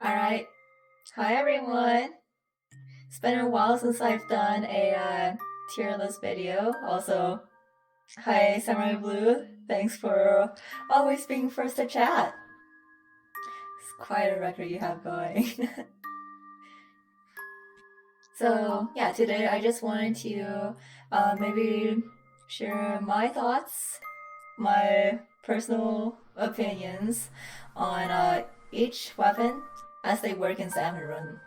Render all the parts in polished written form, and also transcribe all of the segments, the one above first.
Alright, hi everyone! It's been a while since I've done a tier list video. Also, hi Samurai Blue, thanks for always being first to chat. It's quite a record you have going. So yeah, today I just wanted to maybe share my thoughts, my personal opinions on each weapon as they work in Salmon Run.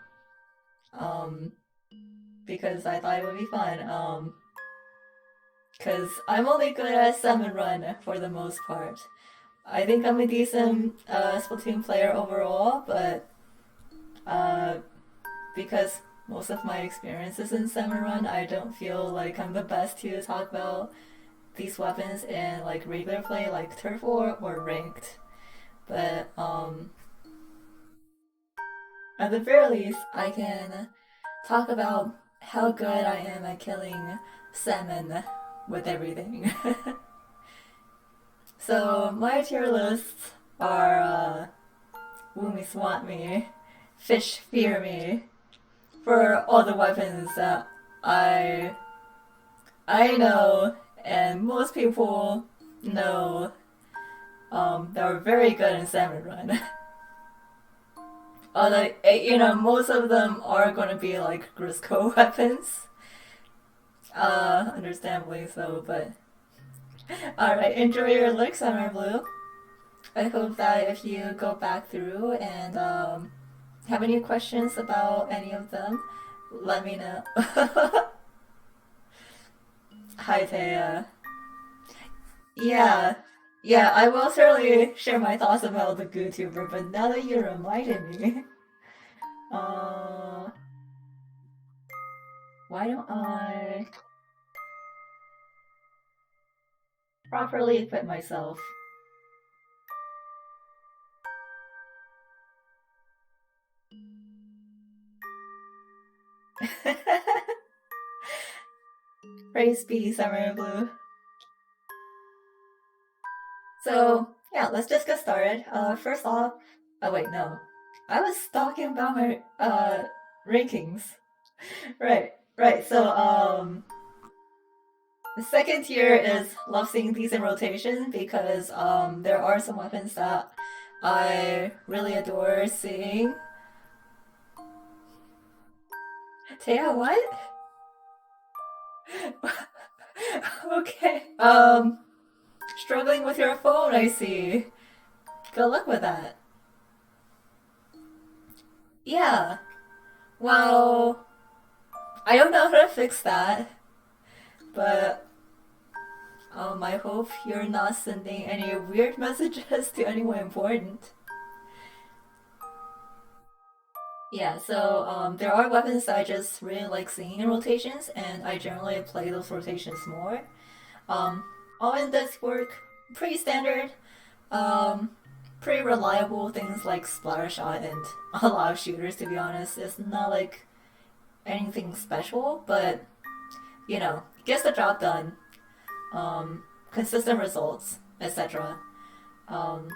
Because I thought it would be fun. Because I'm only good at Salmon Run for the most part. I think I'm a decent Splatoon player overall, but uh, because most of my experiences in Salmon Run, I don't feel like I'm the best to talk about these weapons in like regular play, like Turf War or Ranked. But at the very least, I can talk about how good I am at killing salmon with everything. So my tier lists are Woomy Swat Me, Fish Fear Me, for all the weapons that I I know and most people know that are very good in Salmon Run. Although, most of them are gonna be like Grisco weapons. Understandably so, but alright, enjoy your look, Summer Blue. I hope that if you go back through and have any questions about any of them, let me know. Hi, Taya. Yeah, yeah, I will certainly share my thoughts about the GoTuber, but now that you reminded me, uh, why don't I properly equip myself? Praise be, Summer and Blue. So, yeah, let's just get started. First off, oh wait, no. I was talking about my rankings. Right. So, the second tier is love seeing these in rotation because there are some weapons that I really adore seeing. Taya, what? Okay. Struggling with your phone, I see. Good luck with that. Yeah. Well, I don't know how to fix that, but I hope you're not sending any weird messages to anyone important. Yeah, so there are weapons that I just really like seeing in rotations, and I generally play those rotations more. Um, all in this work, pretty standard, um, pretty reliable things like splatter shot and a lot of shooters. To be honest, it's not like anything special, but gets the job done. Consistent results, etc. Um,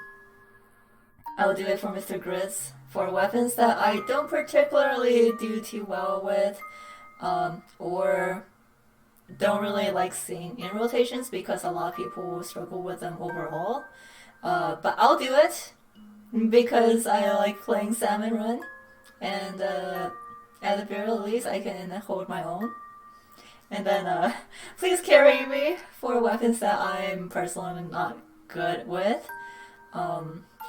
I'll do it for Mr. Grits for weapons that I don't particularly do too well with, or don't really like seeing in rotations because a lot of people struggle with them overall. But I'll do it because I like playing Salmon Run, and at the very least, I can hold my own. And then, please carry me for weapons that I'm personally not good with.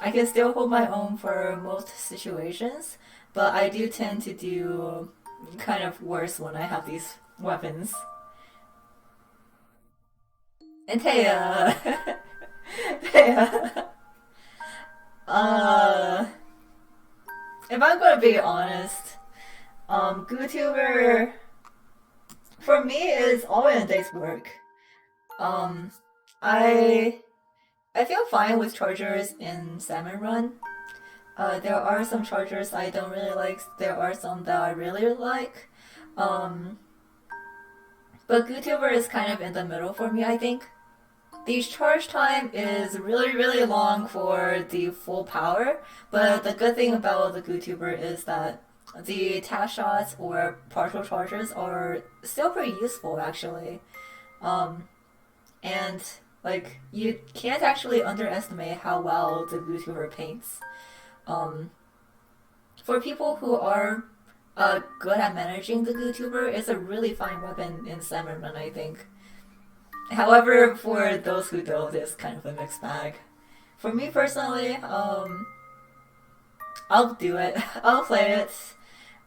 I can still hold my own for most situations, but I do tend to do kind of worse when I have these weapons. And Taya, Taya, uh, if I'm gonna be honest, GoTuber for me is all in a day's work. Um, I I feel fine with chargers in Salmon Run. There are some chargers I don't really like. There are some that I really like. Um, but YouTuber is kind of in the middle for me, I think. The charge time is really, really long for the full power, but the good thing about the GoTuber is that the tap shots or partial charges are still pretty useful actually. Um, and like you can't actually underestimate how well the GoTuber paints. Um, for people who are good at managing the GoTuber, it's a really fine weapon in Salmon Run, I think. However, for those who don't, it's kind of a mixed bag. For me personally, I'll do it. I'll play it.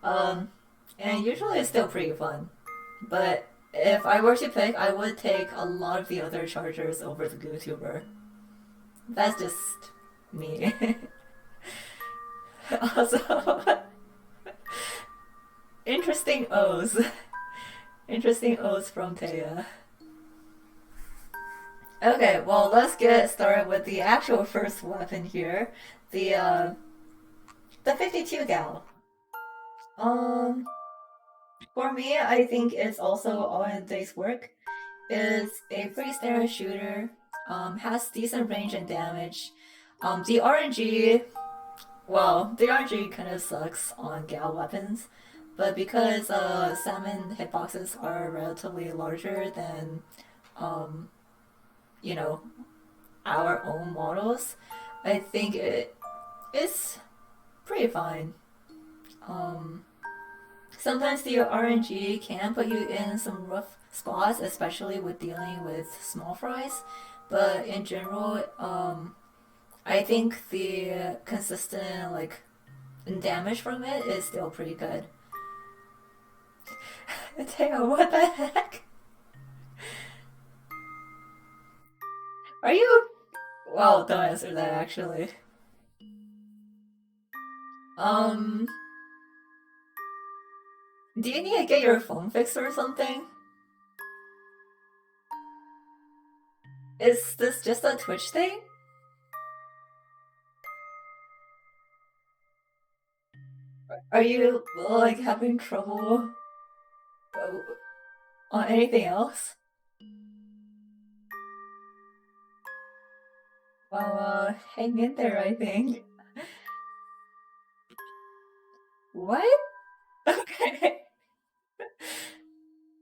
Um, and usually it's still pretty fun. But if I were to pick, I would take a lot of the other chargers over the GoTuber. That's just me. Also, interesting O's. Interesting O's from Taya. Okay, well, let's get started with the actual first weapon here. The 52 gal. Um, for me, I think it's also all in day's work. It's a pretty standard shooter. Has decent range and damage. The RNG, well, the RNG kind of sucks on gal weapons, but because salmon hitboxes are relatively larger than, um, you know, our own models, I think it is pretty fine. Um, Sometimes the RNG can put you in some rough spots, especially with dealing with small fries. But in general, I think the consistent like damage from it is still pretty good. Teo, what the heck? Are you? Well, don't answer that actually. Um, do you need to get your phone fixed or something? Is this just a Twitch thing? Are you like having trouble on anything else? Well, hang in there, I think. What? Okay.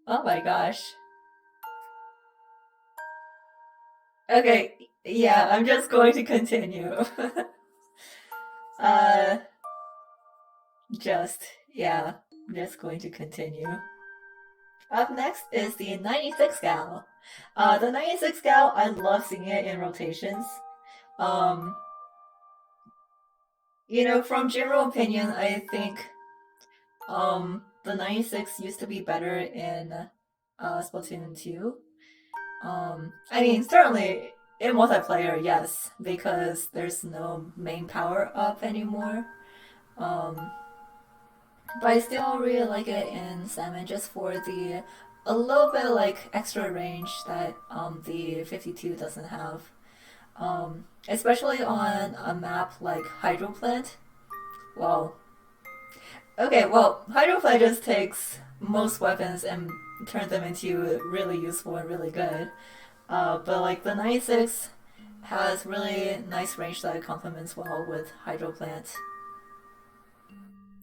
Oh my gosh. Okay, yeah, I'm just going to continue. uh, just, yeah, I'm just going to continue. Up next is the 96 gal. The 96 gal, I love seeing it in rotations. Um, from general opinion, I think the 96 used to be better in Splatoon 2. I mean, certainly in multiplayer, yes, because there's no main power up anymore. Um, but I still really like it in Salmon just for the a little bit like extra range that the 52 doesn't have. Especially on a map like Hydroplant. Well, okay, well, Hydroplant just takes most weapons and turns them into really useful and really good. But like the 96 has really nice range that complements well with Hydroplant.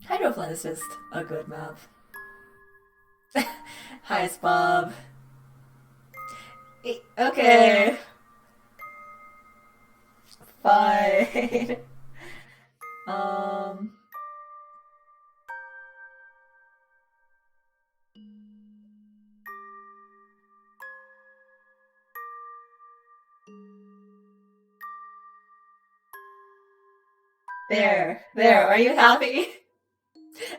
Hydroplant is just a good map. Hi, Bob. Okay, fine. um, there. Are you happy?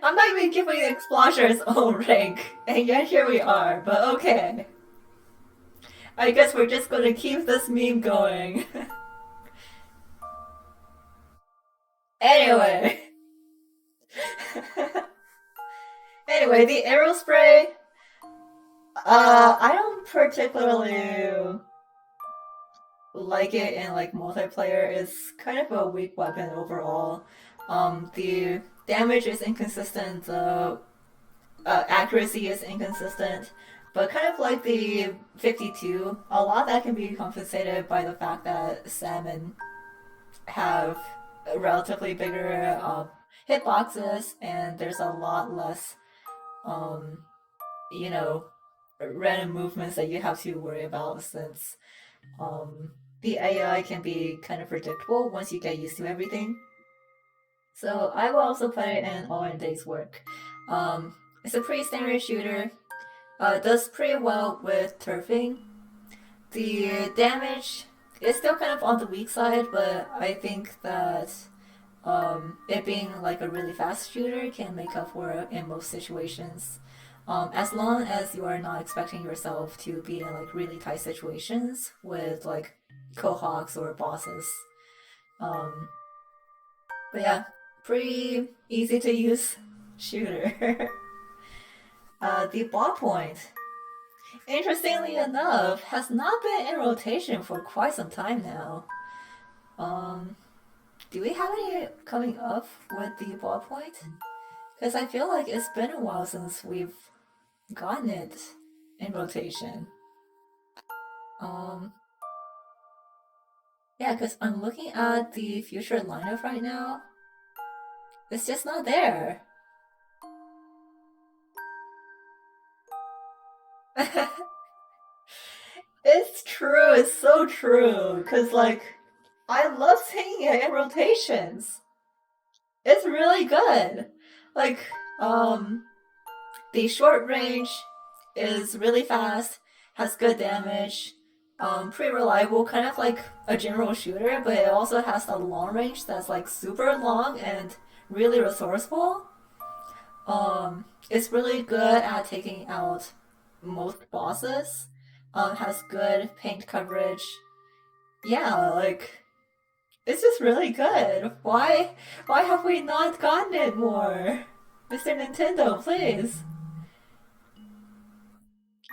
I'm not even giving the explosion its own rank, and yet here we are. But okay, I guess we're just gonna keep this meme going. Anyway, anyway, the arrow spray. I don't particularly like it in like multiplayer. It's kind of a weak weapon overall. The damage is inconsistent. The accuracy is inconsistent. But kind of like the 52, a lot of that can be compensated by the fact that salmon have relatively bigger hitboxes, and there's a lot less, um, you know, random movements that you have to worry about since um, the AI can be kind of predictable once you get used to everything. So I will also put it in all in day's work. It's a pretty standard shooter. It does pretty well with turfing. The damage is still kind of on the weak side, but I think that it being like a really fast shooter can make up for it in most situations. As long as you are not expecting yourself to be in like really tight situations with like cohawks or bosses. Um, but yeah, pretty easy to use shooter. The ballpoint, interestingly enough, has not been in rotation for quite some time now. Um, do we have any coming up with the ballpoint? Because I feel like it's been a while since we've gotten it in rotation. Um, yeah, because I'm looking at the future lineup right now. It's just not there. It's true. It's so true. Because, like, I love seeing it in rotations. It's really good. Like, um, the short range is really fast, has good damage, pretty reliable, kind of like a general shooter, but it also has the long range that's like super long and really resourceful. It's really good at taking out most bosses. Has good paint coverage. Yeah, like it's just really good. Why have we not gotten it more? Mr. Nintendo, please.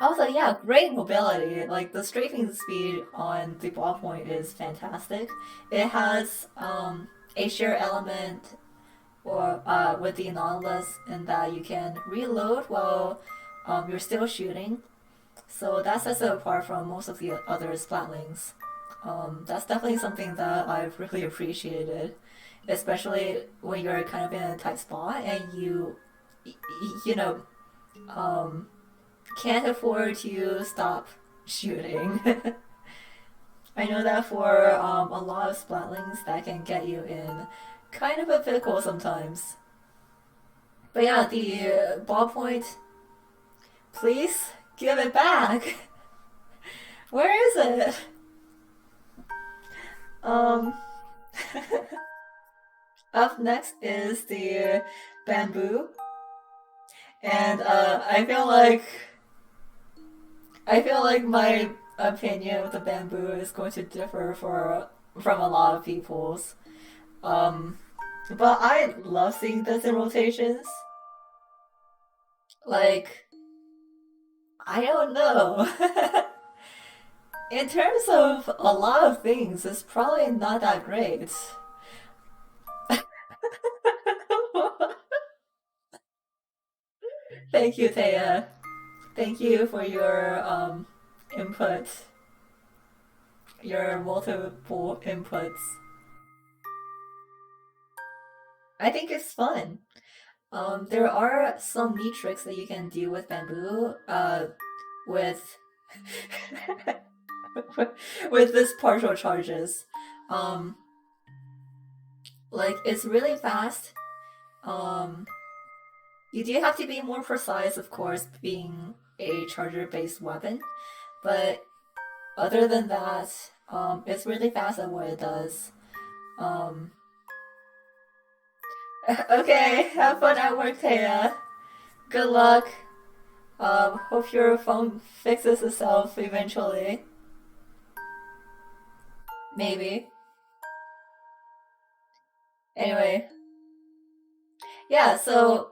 Also, yeah, great mobility. Like the strafing speed on the ballpoint is fantastic. It has a sheer element or with the Nautilus in that you can reload while you're still shooting. So that sets it apart from most of the other Splatlings. That's definitely something that I've really appreciated, especially when you're kind of in a tight spot and you know, um, can't afford to stop shooting. I know that for a lot of Splatlings, that can get you in kind of a pickle sometimes. But yeah, the ballpoint, please give it back. Where is it? Um, Up next is the bamboo, and I feel like my opinion of the bamboo is going to differ from a lot of people's. Um, but I love seeing this in rotations. Like, I don't know. In terms of a lot of things, it's probably not that great. Thank you, Taya. Thank you for your input, your multiple inputs. I think it's fun. There are some neat tricks that you can do with bamboo, with with this partial charges. Um, like it's really fast. Um, you do have to be more precise, of course, being a charger-based weapon. But other than that, it's really fast at what it does. Um, okay, have fun at work, Taya. Good luck. Hope your phone fixes itself eventually. Maybe. Anyway, yeah, so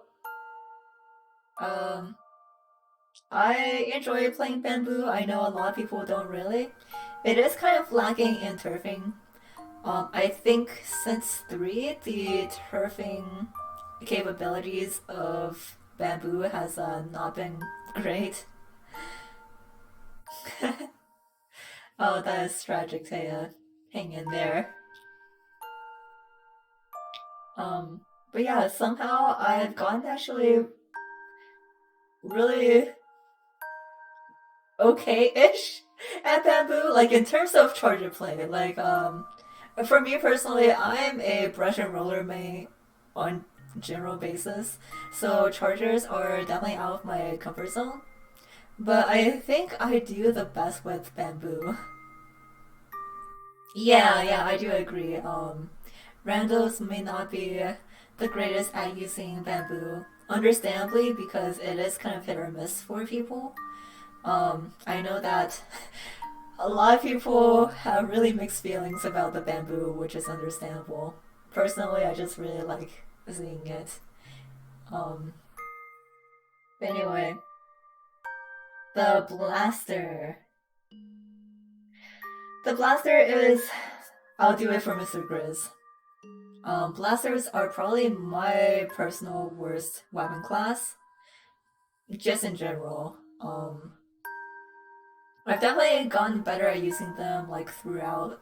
um, I enjoy playing bamboo. I know a lot of people don't really. It is kind of lacking in turfing. I think since 3, the turfing capabilities of bamboo has not been great. Oh, that is tragic, Taya. Hang in there. Um, but yeah, somehow I've gotten actually really okay-ish at bamboo, like in terms of charger play. For me personally, I'm a brush and roller main on general basis, so chargers are definitely out of my comfort zone. But I think I do the best with bamboo. Yeah, I do agree. Randos may not be the greatest at using bamboo, understandably, because it is kind of hit or miss for people. I know that a lot of people have really mixed feelings about the bamboo, which is understandable. Personally, I just really like seeing it. Um, but anyway, the blaster. The blaster is. I'll do it for Mr. Grizz. Blasters are probably my personal worst weapon class, just in general. I've definitely gotten better at using them like throughout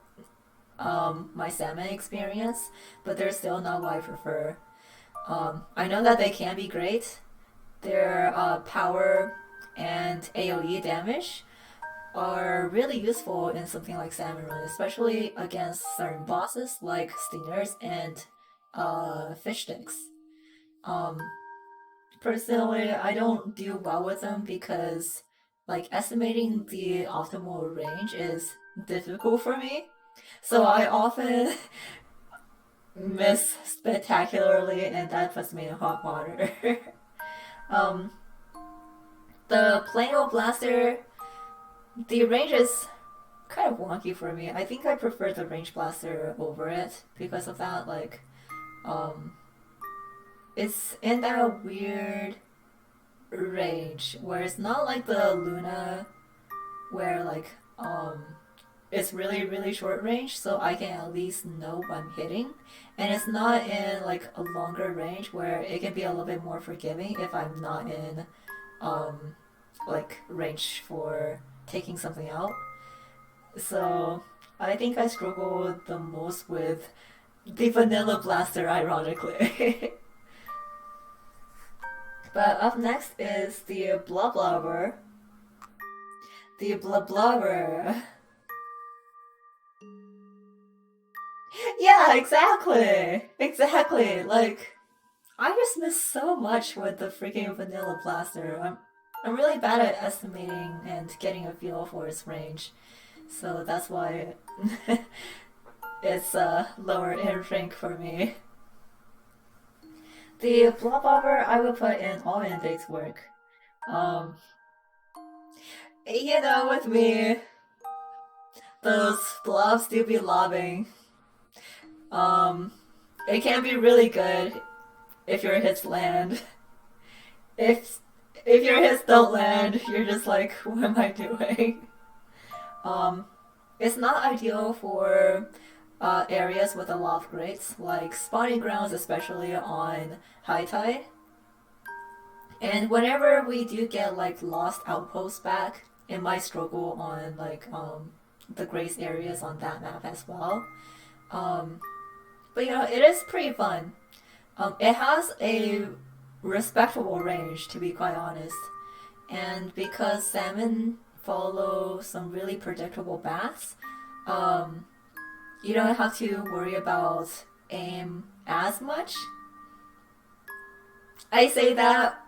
my salmon experience, but they're still not what I prefer. I know that they can be great. Their power and AoE damage are really useful in something like Salmon Run, especially against certain bosses like stingers and fish sticks. Um, Personally, I don't do well with them because like estimating the optimal range is difficult for me. So I often miss spectacularly, and that puts me in hot water. um, the plain old blaster, the range is kind of wonky for me. I think I prefer the range blaster over it because of that. Um, it's in that weird range where it's not like the Luna, where it's really short range, so I can at least know what I'm hitting. And it's not in like a longer range where it can be a little bit more forgiving if I'm not in um range for taking something out. So I think I struggle the most with the vanilla blaster, ironically. But up next is the blah blubber. The blah blubber. Yeah, exactly. Like I just miss so much with the freaking vanilla blaster. I'm really bad at estimating and getting a feel for its range, so that's why it's lower in rank for me. The blob bobber I would put in all index work. Um, with me, those blobs do be lobbing. Um, it can be really good if your hits land. If if your hits don't land, you're just like, what am I doing? Um, it's not ideal for areas with a lot of grates, like spawning grounds, especially on high tide. And whenever we do get like lost outposts back, it might struggle on the grace areas on that map as well. Um, but it is pretty fun. It has a respectable range, to be quite honest. And because salmon follow some really predictable paths, um, you don't have to worry about aim as much. I say that,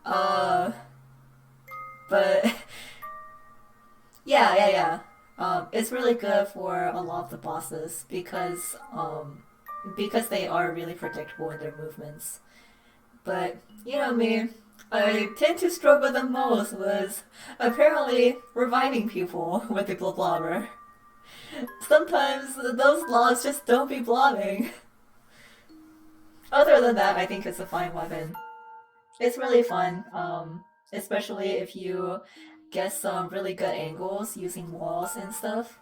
uh, but yeah. It's really good for a lot of the bosses because they are really predictable in their movements. But you know me, I tend to struggle the most with apparently reviving people with the blobber. Sometimes those blobs just don't be blobbing. Other than that, I think it's a fine weapon. It's really fun, especially if you get some really good angles using walls and stuff.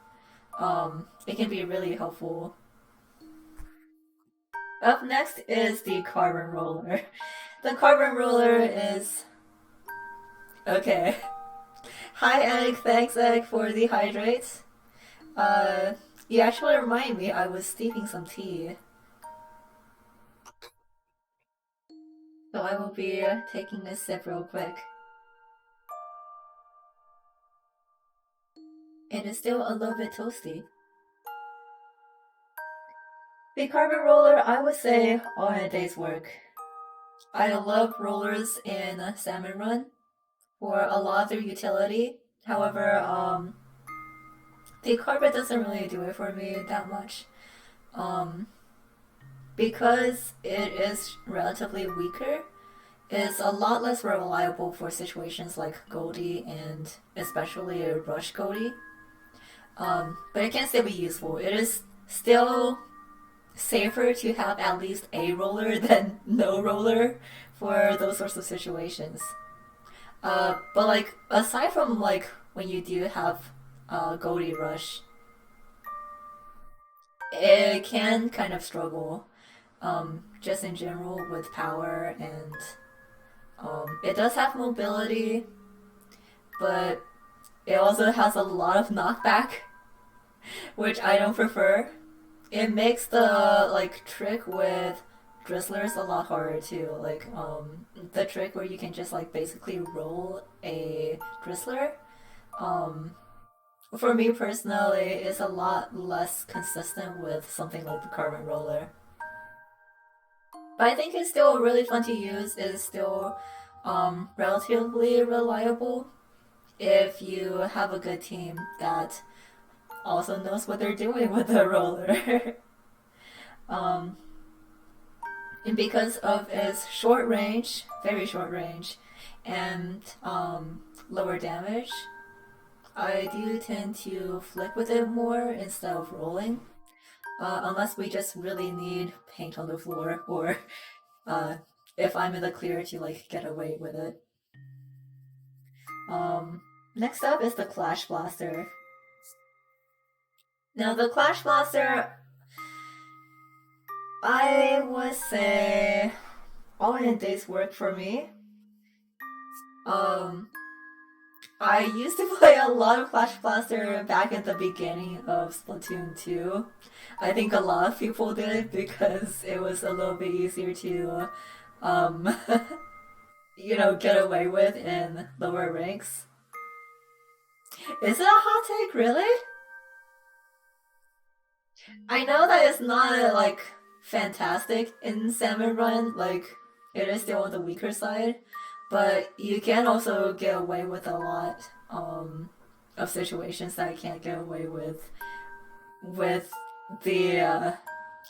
It can be really helpful. Up next is the carbon roller. The carbon roller is okay. Hi, Egg. Thanks, Egg, for the hydrates. Uh, you actually remind me I was steeping some tea. So I will be taking a sip real quick. It is still a little bit toasty. The carbon roller, I would say, all in a day's work. I love rollers in Salmon Run for a lot of their utility. However, the carpet doesn't really do it for me that much. Um, because it is relatively weaker, it's a lot less reliable for situations like Goldie and especially Rush Goldie. But it can still be useful. It is still safer to have at least a roller than no roller for those sorts of situations. But like aside from like when you do have Goldie Rush, it can kind of struggle just in general with power and it does have mobility, but it also has a lot of knockback, which I don't prefer. It makes the like trick with drizzlers a lot harder too. Like the trick where you can just like basically roll a drizzler. Um, for me personally, is a lot less consistent with something like the carbon roller. But I think it's still really fun to use. It's still relatively reliable if you have a good team that also knows what they're doing with the roller. um, and because of its short range, very short range, and lower damage, I do tend to flick with it more instead of rolling. Unless we just really need paint on the floor, or uh, if I'm in the clear to like get away with it. Um, Next up is the Clash Blaster. Now the Clash Blaster, I would say all in a day's work for me. Um, I used to play a lot of Clash Blaster back at the beginning of Splatoon 2. I think a lot of people did because it was a little bit easier to, um, get away with in lower ranks. Is it a hot take, really? I know that it's not like fantastic in Salmon Run, like it is still on the weaker side, but you can also get away with a lot of situations that I can't get away with the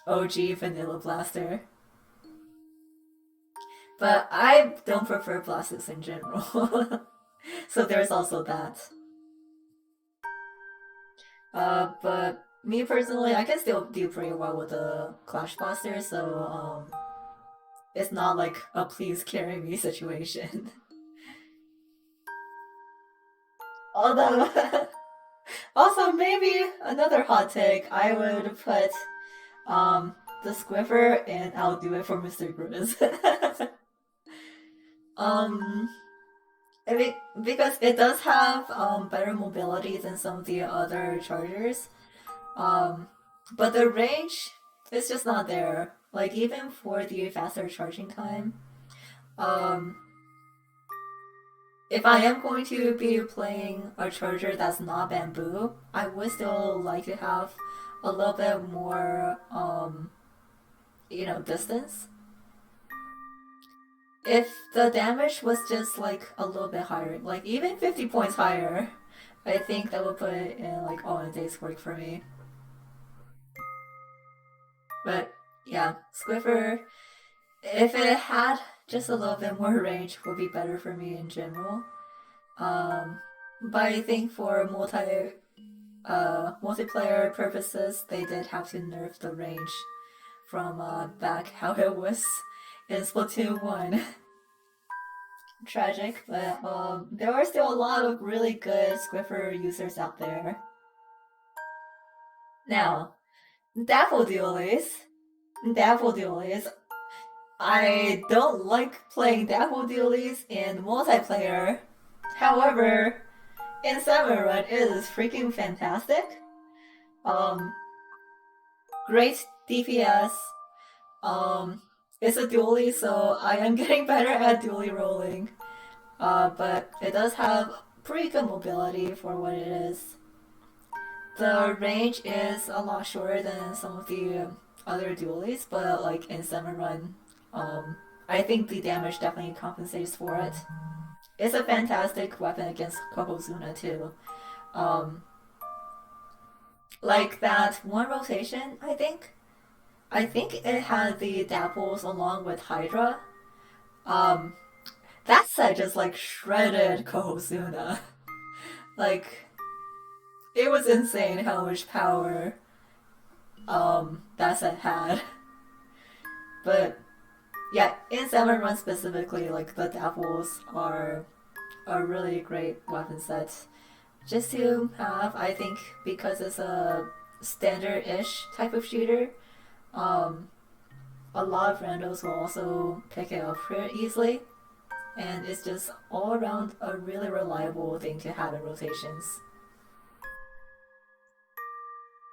OG Vanilla Blaster. But I don't prefer blasters in general, so there's also that. But me personally, I can still do pretty well with the Clash Blaster, so it's not like a please carry me situation. Although, also maybe another hot take, I would put the Squiffer and I'll do it for Mr. Grizz. um, because it does have better mobility than some of the other chargers. Um, but the range is just not there. Like even for the faster charging time, um, if I am going to be playing a charger that's not bamboo, I would still like to have a little bit more, distance. If the damage was just like a little bit higher, like even 50 points higher, I think that would put it in like all in a day's work for me. But yeah, Squiffer, if it had just a little bit more range, would be better for me in general. Um, but I think for multiplayer purposes, they did have to nerf the range from back how it was in Splatoon 1. Tragic, but there are still a lot of really good Squiffer users out there. Now, Daffodilies. Daffodilies. I don't like playing Daffodilies in multiplayer. However, in Salmon Run, it is freaking fantastic. Um, Great DPS. Um, it's a dually, so I am getting better at dually rolling. But it does have pretty good mobility for what it is. The range is a lot shorter than some of the other dualies, but like in Salmon Run, I think the damage definitely compensates for it. It's a fantastic weapon against Kokozuna too. Um, like that one rotation, I think. I think it had the dapples along with Hydra. Um, that set just like shredded Kohosuna. Like it was insane how much power that set had. But yeah, in Salmon Run specifically, like the dapples are a really great weapon set. Just to have, I think, because it's a standard-ish type of shooter, um, a lot of randos will also pick it up pretty easily, and it's just all around a really reliable thing to have in rotations.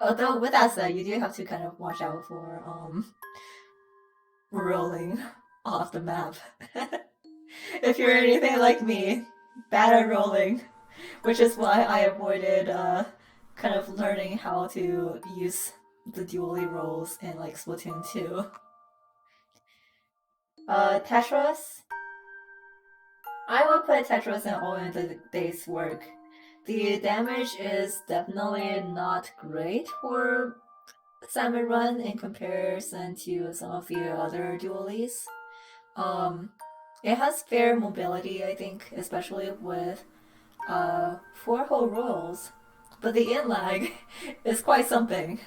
Although with that said, you do have to kind of watch out for rolling off the map. If you're anything like me, bad at rolling, which is why I avoided kind of learning how to use the dually rolls in like Splatoon 2. Tetris. I would put Tetris in all in the day's work. The damage is definitely not great for Salmon Run in comparison to some of the other dualies. Um, it has fair mobility, I think, especially with 4 whole rolls. But the in lag is quite something.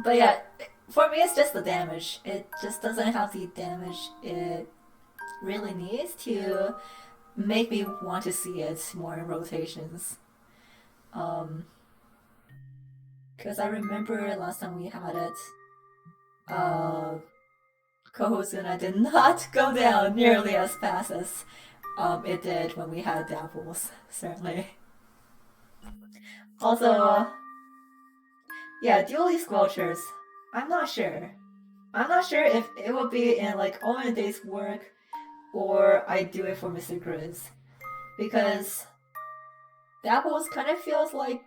But yeah, for me, it's just the damage. It just doesn't have the damage it really needs to make me want to see it more in rotations. Um, because I remember last time we had it, uh, Kohosuna did not go down nearly as fast as it did when we had Dapples, certainly. Also, yeah, dually squelchers. I'm not sure. I'm not sure if it will be in like all in a day's work or I do it for Mr. Grizz. Because Dapples kind of feels like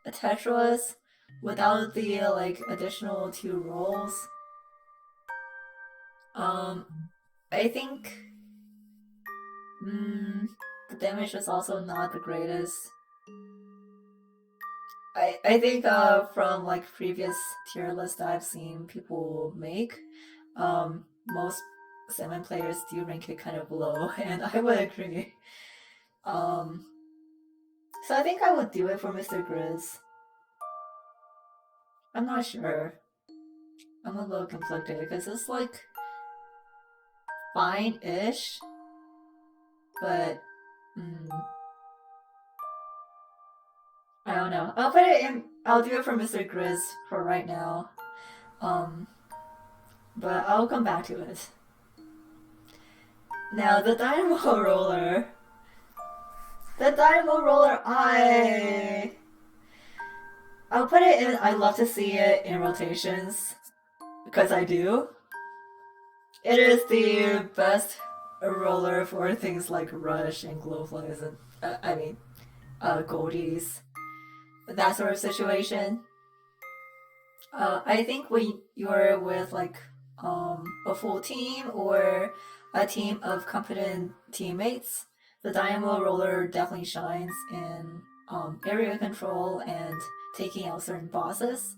a Tetris without the like additional 2 rolls. Um, I think the damage is also not the greatest. I think from like previous tier lists I've seen people make, most Salmon players do rank it kind of low, and I would agree. Um, so I think I would do it for Mr. Grizz. I'm not sure. I'm a little conflicted because it's like fine-ish, but I don't know. I'll put it in. I'll do it for Mr. Grizz for right now. Um, but I'll come back to it. Now the Dynamo Roller. The Dynamo Roller, I'll put it in. I love to see it in rotations because I do. It is the best roller for things like Rush and Glowflies and Goldies, that sort of situation. I think when you're with like a full team or a team of competent teammates, the Dynamo Roller definitely shines in area control and taking out certain bosses.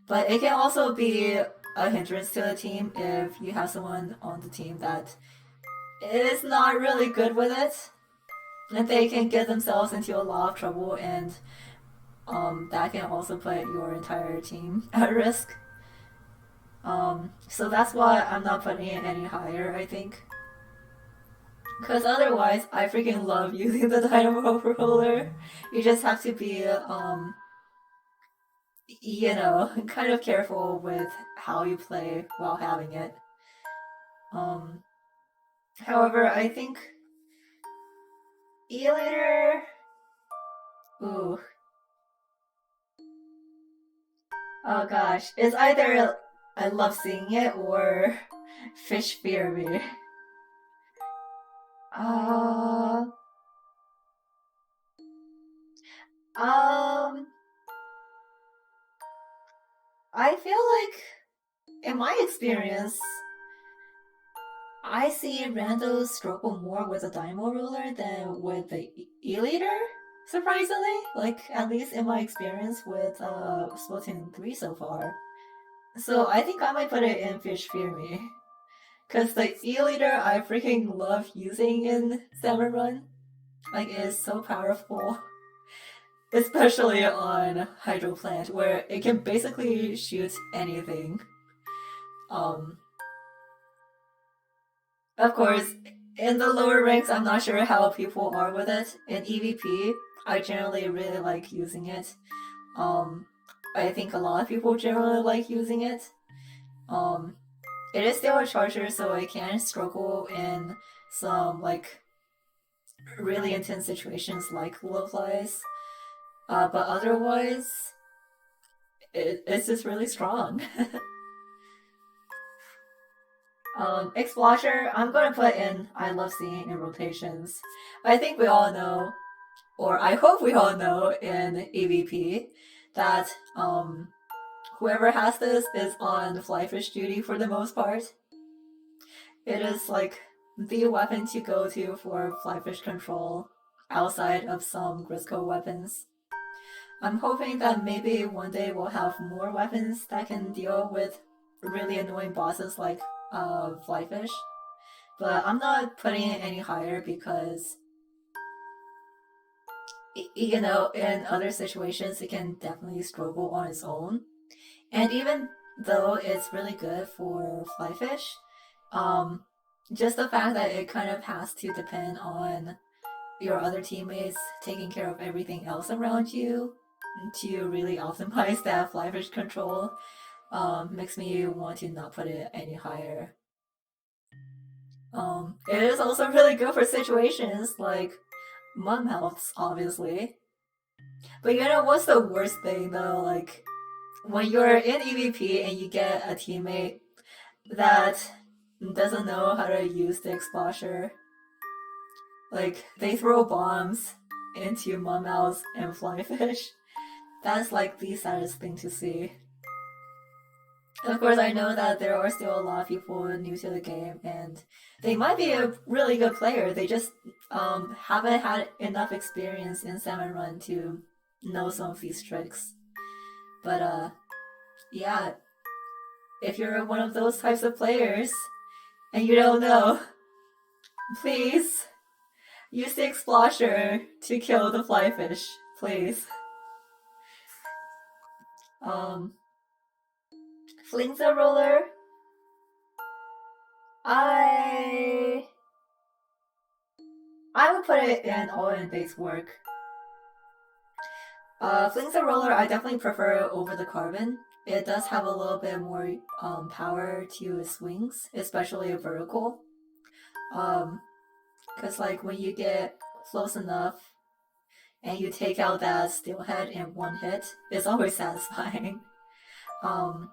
But it can also be a hindrance to a team if you have someone on the team that is not really good with it. And they can get themselves into a lot of trouble, and that can also put your entire team at risk. So that's why I'm not putting it any higher, I think. Because otherwise, I freaking love using the Dynamo Roller. You just have to be, kind of careful with how you play while having it. Um, However, I think Elator Ooh. Oh gosh. It's either I love seeing it or fish fear me. Uh, um, I feel like, in my experience, I see randos struggle more with a dynamo roller than with the e-liter, surprisingly. Like, at least in my experience with Splatoon 3 so far. So I think I might put it in Fish Fear Me. Because the e-liter I freaking love using in Salmon Run. Like, it is so powerful. Especially on Hydro Plant, where it can basically shoot anything. Um, Of course, in the lower ranks, I'm not sure how people are with it. In EVP, I generally really like using it. Um, I think a lot of people generally like using it. Um, it is still a charger, so I can struggle in some like really intense situations like low flies. But otherwise, it's just really strong. Explosion, I'm gonna put in I love seeing in rotations. I think we all know, or I hope we all know in EVP, that whoever has this is on flyfish duty for the most part. It is like the weapon to go to for flyfish control outside of some Grisco weapons. I'm hoping that maybe one day we'll have more weapons that can deal with really annoying bosses like flyfish. But I'm not putting it any higher because you know, in other situations, it can definitely struggle on its own. And even though it's really good for flyfish, um, just the fact that it kind of has to depend on your other teammates taking care of everything else around you to really optimize that flyfish control makes me want to not put it any higher. It is also really good for situations like mum healths, obviously. But you know what's the worst thing though? Like when you're in EVP and you get a teammate that doesn't know how to use the exposure, like they throw bombs into mummouse and flyfish. That's like the saddest thing to see. And of course, I know that there are still a lot of people new to the game, and they might be a really good player. They just haven't had enough experience in Salmon Run to know some of these tricks. But yeah, if you're one of those types of players and you don't know, please use the explosion to kill the flyfish, please. Um, Flings a roller. I I would put it in all in base work. Flings a roller, I definitely prefer over the carbon. It does have a little bit more power to its swings, especially a vertical. Because like when you get close enough and you take out that steelhead in one hit, it's always satisfying. Um,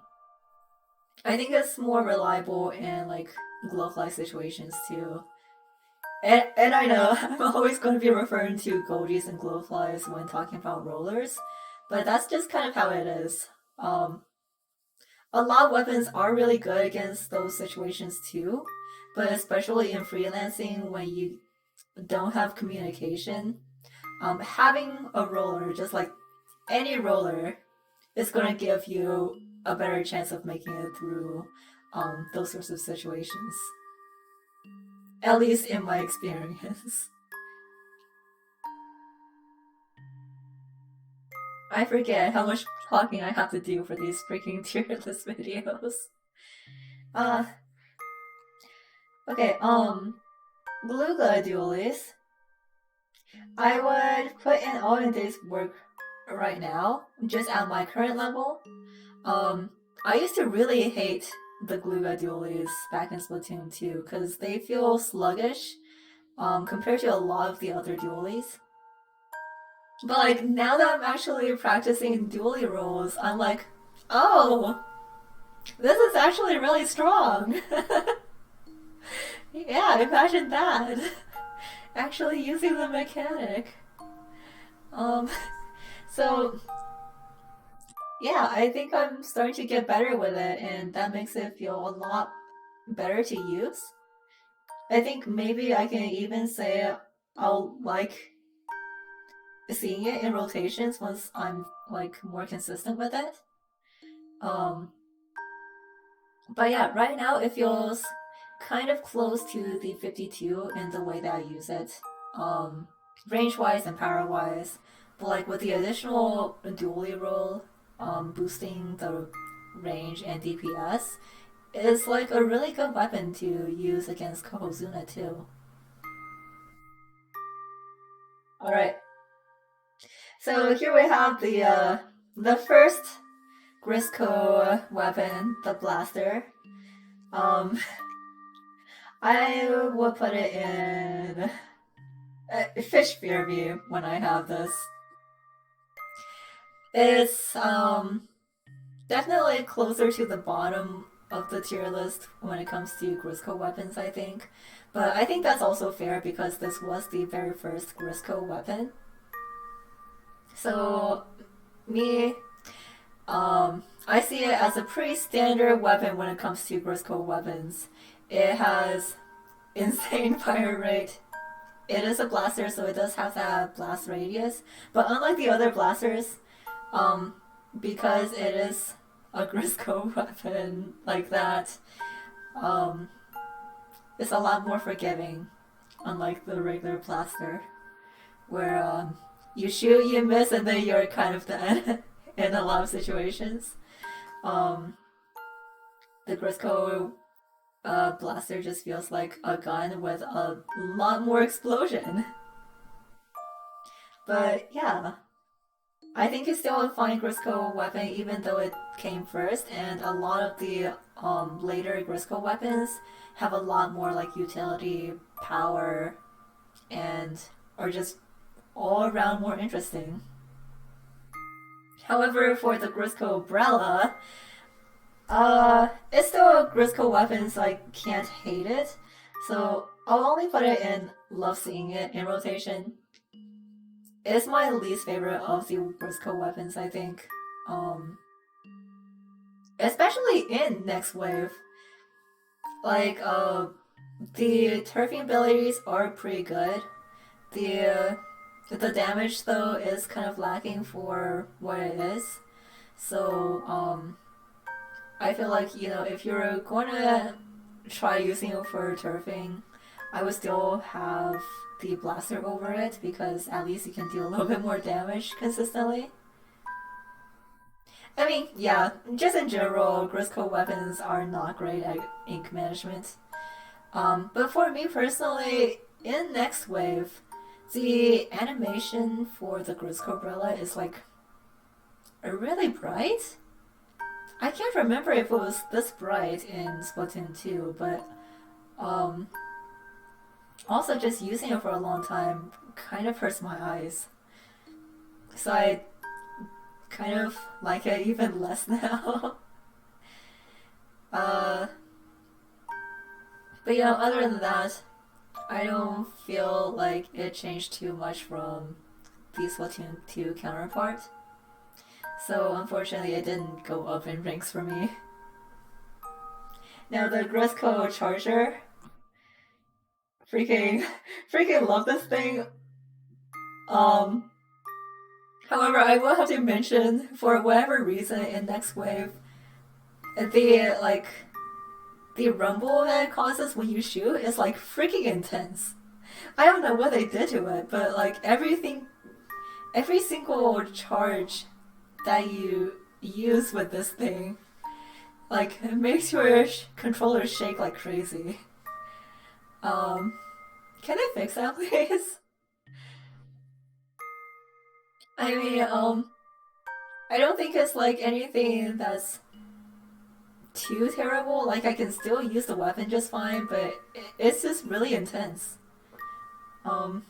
I think it's more reliable in like glove-like situations too. And I know I'm always going to be referring to Goldies and Glowflies when talking about rollers, but that's just kind of how it is. Um, a lot of weapons are really good against those situations too, but especially in freelancing when you don't have communication, having a roller, just like any roller, is going to give you a better chance of making it through those sorts of situations. At least in my experience. I forget how much talking I have to do for these freaking tier list videos. Uh, okay, Beluga duelies. I would put in all in day's work right now, just at my current level. Um, I used to really hate the Gluga duelies back in Splatoon 2 because they feel sluggish compared to a lot of the other duelies. But like now that I'm actually practicing dually rolls, I'm like, oh, this is actually really strong. Yeah, imagine that. Actually using the mechanic. Um, so yeah, I think I'm starting to get better with it, and that makes it feel a lot better to use. I think maybe I can even say I'll like seeing it in rotations once I'm like more consistent with it. Um, but yeah, right now it feels kind of close to the 52 in the way that I use it, range wise and power wise. But like with the additional dually roll, boosting the range and DPS, is like a really good weapon to use against Kohozuna too. All right, so here we have the first Grisco weapon, the blaster. Um, I will put it in fish fear view when I have this. It's definitely closer to the bottom of the tier list when it comes to Grisco weapons, I think. But I think that's also fair because this was the very first Grisco weapon. So me, I see it as a pretty standard weapon when it comes to Grisco weapons. It has insane fire rate. It is a blaster, so it does have that blast radius. But unlike the other blasters, um, because it is a Grisco weapon like that, um, it's a lot more forgiving, unlike the regular blaster, where you shoot, you miss, and then you're kind of dead in a lot of situations. Um, the Grisco blaster just feels like a gun with a lot more explosion. But yeah, I think it's still a fine Grisco weapon, even though it came first, and a lot of the later Grisco weapons have a lot more like utility, power, and are just all around more interesting. However, for the Grisco umbrella, it's still a Grisco weapon, so I can't hate it. So I'll only put it in love seeing it in rotation. It's my least favorite of the Briscoe weapons, I think. Um, Especially in next wave. Like, the turfing abilities are pretty good. The damage though is kind of lacking for what it is. So, I feel like if you're going to try using it for turfing, I would still have the blaster over it because at least you can do a little bit more damage consistently. I mean, yeah, just in general, Grisco weapons are not great at ink management. But for me personally, in Next Wave, the animation for the Grisco umbrella is like really bright. I can't remember if it was this bright in Splatoon 2, but um, also just using it for a long time kind of hurts my eyes. So I kind of like it even less now. uh, but other than that, I don't feel like it changed too much from the Splatoon 2 counterpart. So unfortunately, it didn't go up in ranks for me. Now the Grisco Charger, freaking, freaking love this thing. Um, However, I will have to mention for whatever reason in Next Wave, the the rumble that it causes when you shoot is like freaking intense. I don't know what they did to it, but like every single charge that you use with this thing, like it makes your controller shake like crazy. Um, can they fix that, please? I mean, I don't think it's like anything that's too terrible. Like I can still use the weapon just fine, but it's just really intense. Um,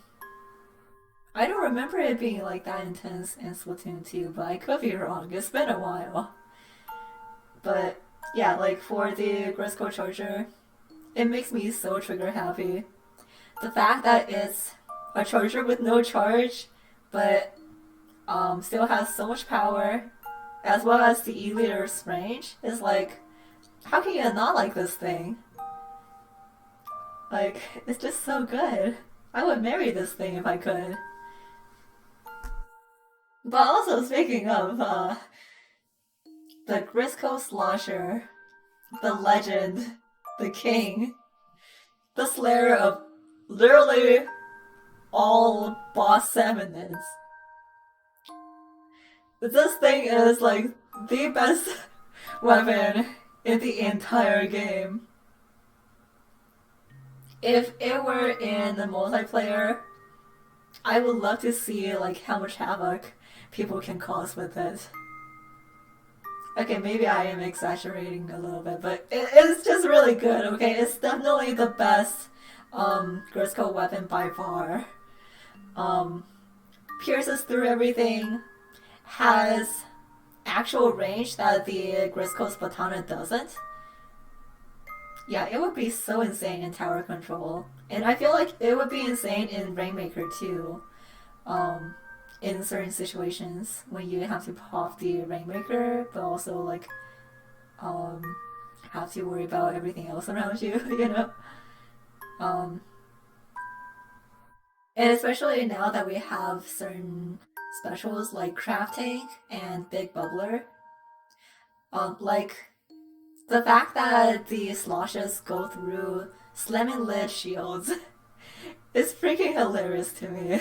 I don't remember it being like that intense in Splatoon 2, but I could be wrong. It's been a while. But yeah, like for the Grisco charger, it makes me so trigger happy. The fact that it's a charger with no charge, but still has so much power, as well as the E-liter's range, is like, how can you not like this thing? Like, it's just so good. I would marry this thing if I could. But also, speaking of the Grisco Slosher, the legend, the king, the slayer of literally all boss salmonids. This thing is like the best weapon in the entire game. If it were in the multiplayer, I would love to see like how much havoc people can cause with it. Okay, maybe I am exaggerating a little bit, but it's just really good. Okay, it's definitely the best Grisco weapon by far. Um, Pierces through everything, has actual range that the Grisco's Platana doesn't. Yeah, it would be so insane in tower control. And I feel like it would be insane in Rainmaker too. Um, in certain situations when you have to pop the Rainmaker, but also like um, have to worry about everything else around you, you know? Um, and especially now that we have certain specials like Crafting and Big Bubbler, like the fact that the sloshes go through slamming lid shields is freaking hilarious to me.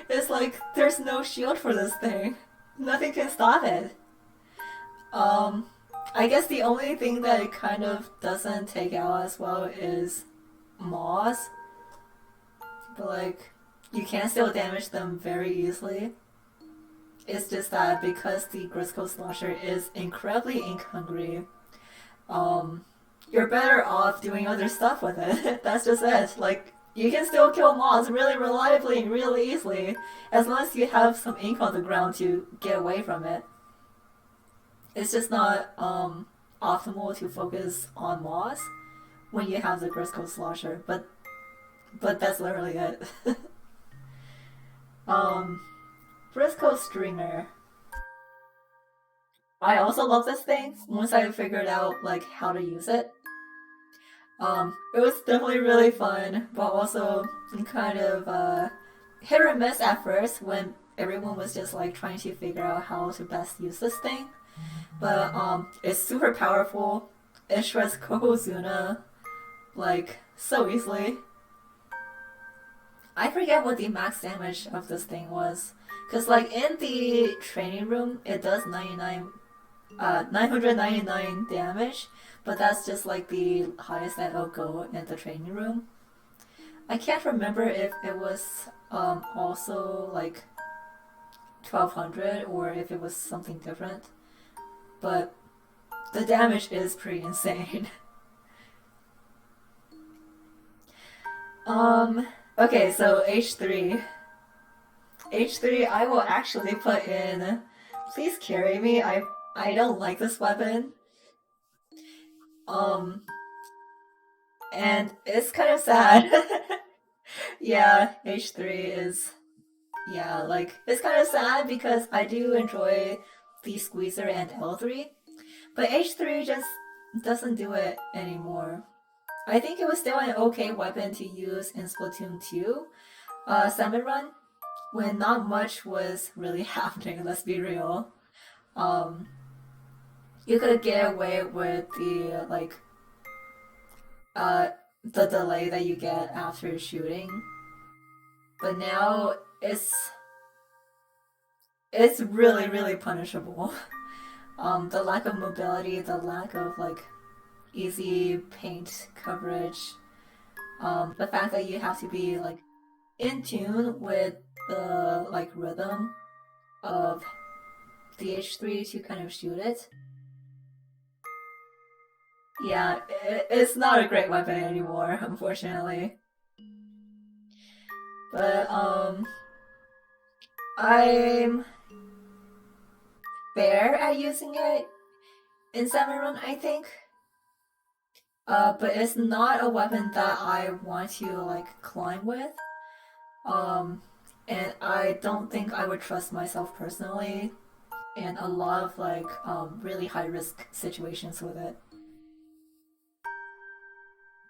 It's like there's no shield for this thing. Nothing can stop it. Um, I guess the only thing that it kind of doesn't take out as well is moss, but like you can still damage them very easily. It's just that because the Grisco Slosher is incredibly ink hungry, um, you're better off doing other stuff with it. That's just it. Like you can still kill mobs really reliably and really easily as long as you have some ink on the ground to get away from it. It's just not optimal to focus on moss when you have the Grisco Slosher, but that's literally it. um, Briscoe Stringer. I also love this thing. Once I figured out like how to use it, it was definitely really fun, but also kind of hit or miss at first when everyone was just like trying to figure out how to best use this thing. But it's super powerful. It shreds Kokozuna like so easily. I forget what the max damage of this thing was. Cause like in the training room, it does 999 damage, but that's just like the highest that it'll go in the training room. I can't remember if it was also like 1200 or if it was something different, but the damage is pretty insane. um, okay, so H3. H3, I will actually put in. Please carry me. I don't like this weapon. Um, and it's kind of sad. Yeah, H3 is yeah, like it's kind of sad because I do enjoy the Squeezer and L3, but H3 just doesn't do it anymore. I think it was still an okay weapon to use in Splatoon 2, Salmon Run, when not much was really happening, let's be real. Um, you could get away with uh, the delay that you get after shooting, but now it's really punishable. The lack of mobility, the lack of like easy paint coverage, the fact that you have to be like in tune with the like rhythm of the H3 to kind of shoot it. Yeah, it's not a great weapon anymore, unfortunately. But I'm fair at using it in Salmon Run, I think. But it's not a weapon that I want to like climb with. Um, and I don't think I would trust myself personally in a lot of like really high risk situations with it.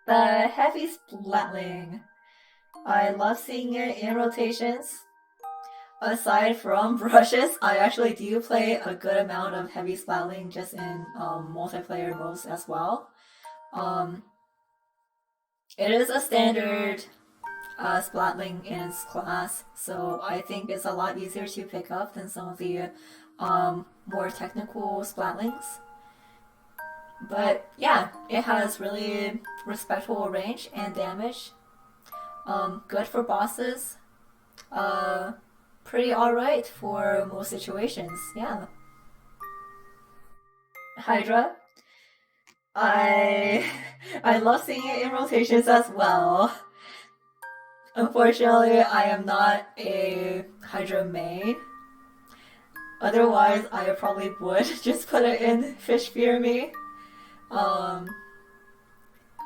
The heavy splatling. I love seeing it in rotations. Aside from brushes, I actually do play a good amount of heavy splatling just in multiplayer modes as well. Um, it is a standard splatling in its class, so I think it's a lot easier to pick up than some of the more technical splatlings. But yeah, it has really respectable range and damage. Good for bosses. Uh, Pretty alright for most situations. Yeah. Hydra. I I love seeing it in rotations as well. Unfortunately, I am not a Hydra main. Otherwise, I probably would just put it in Fish Fear Me. Um,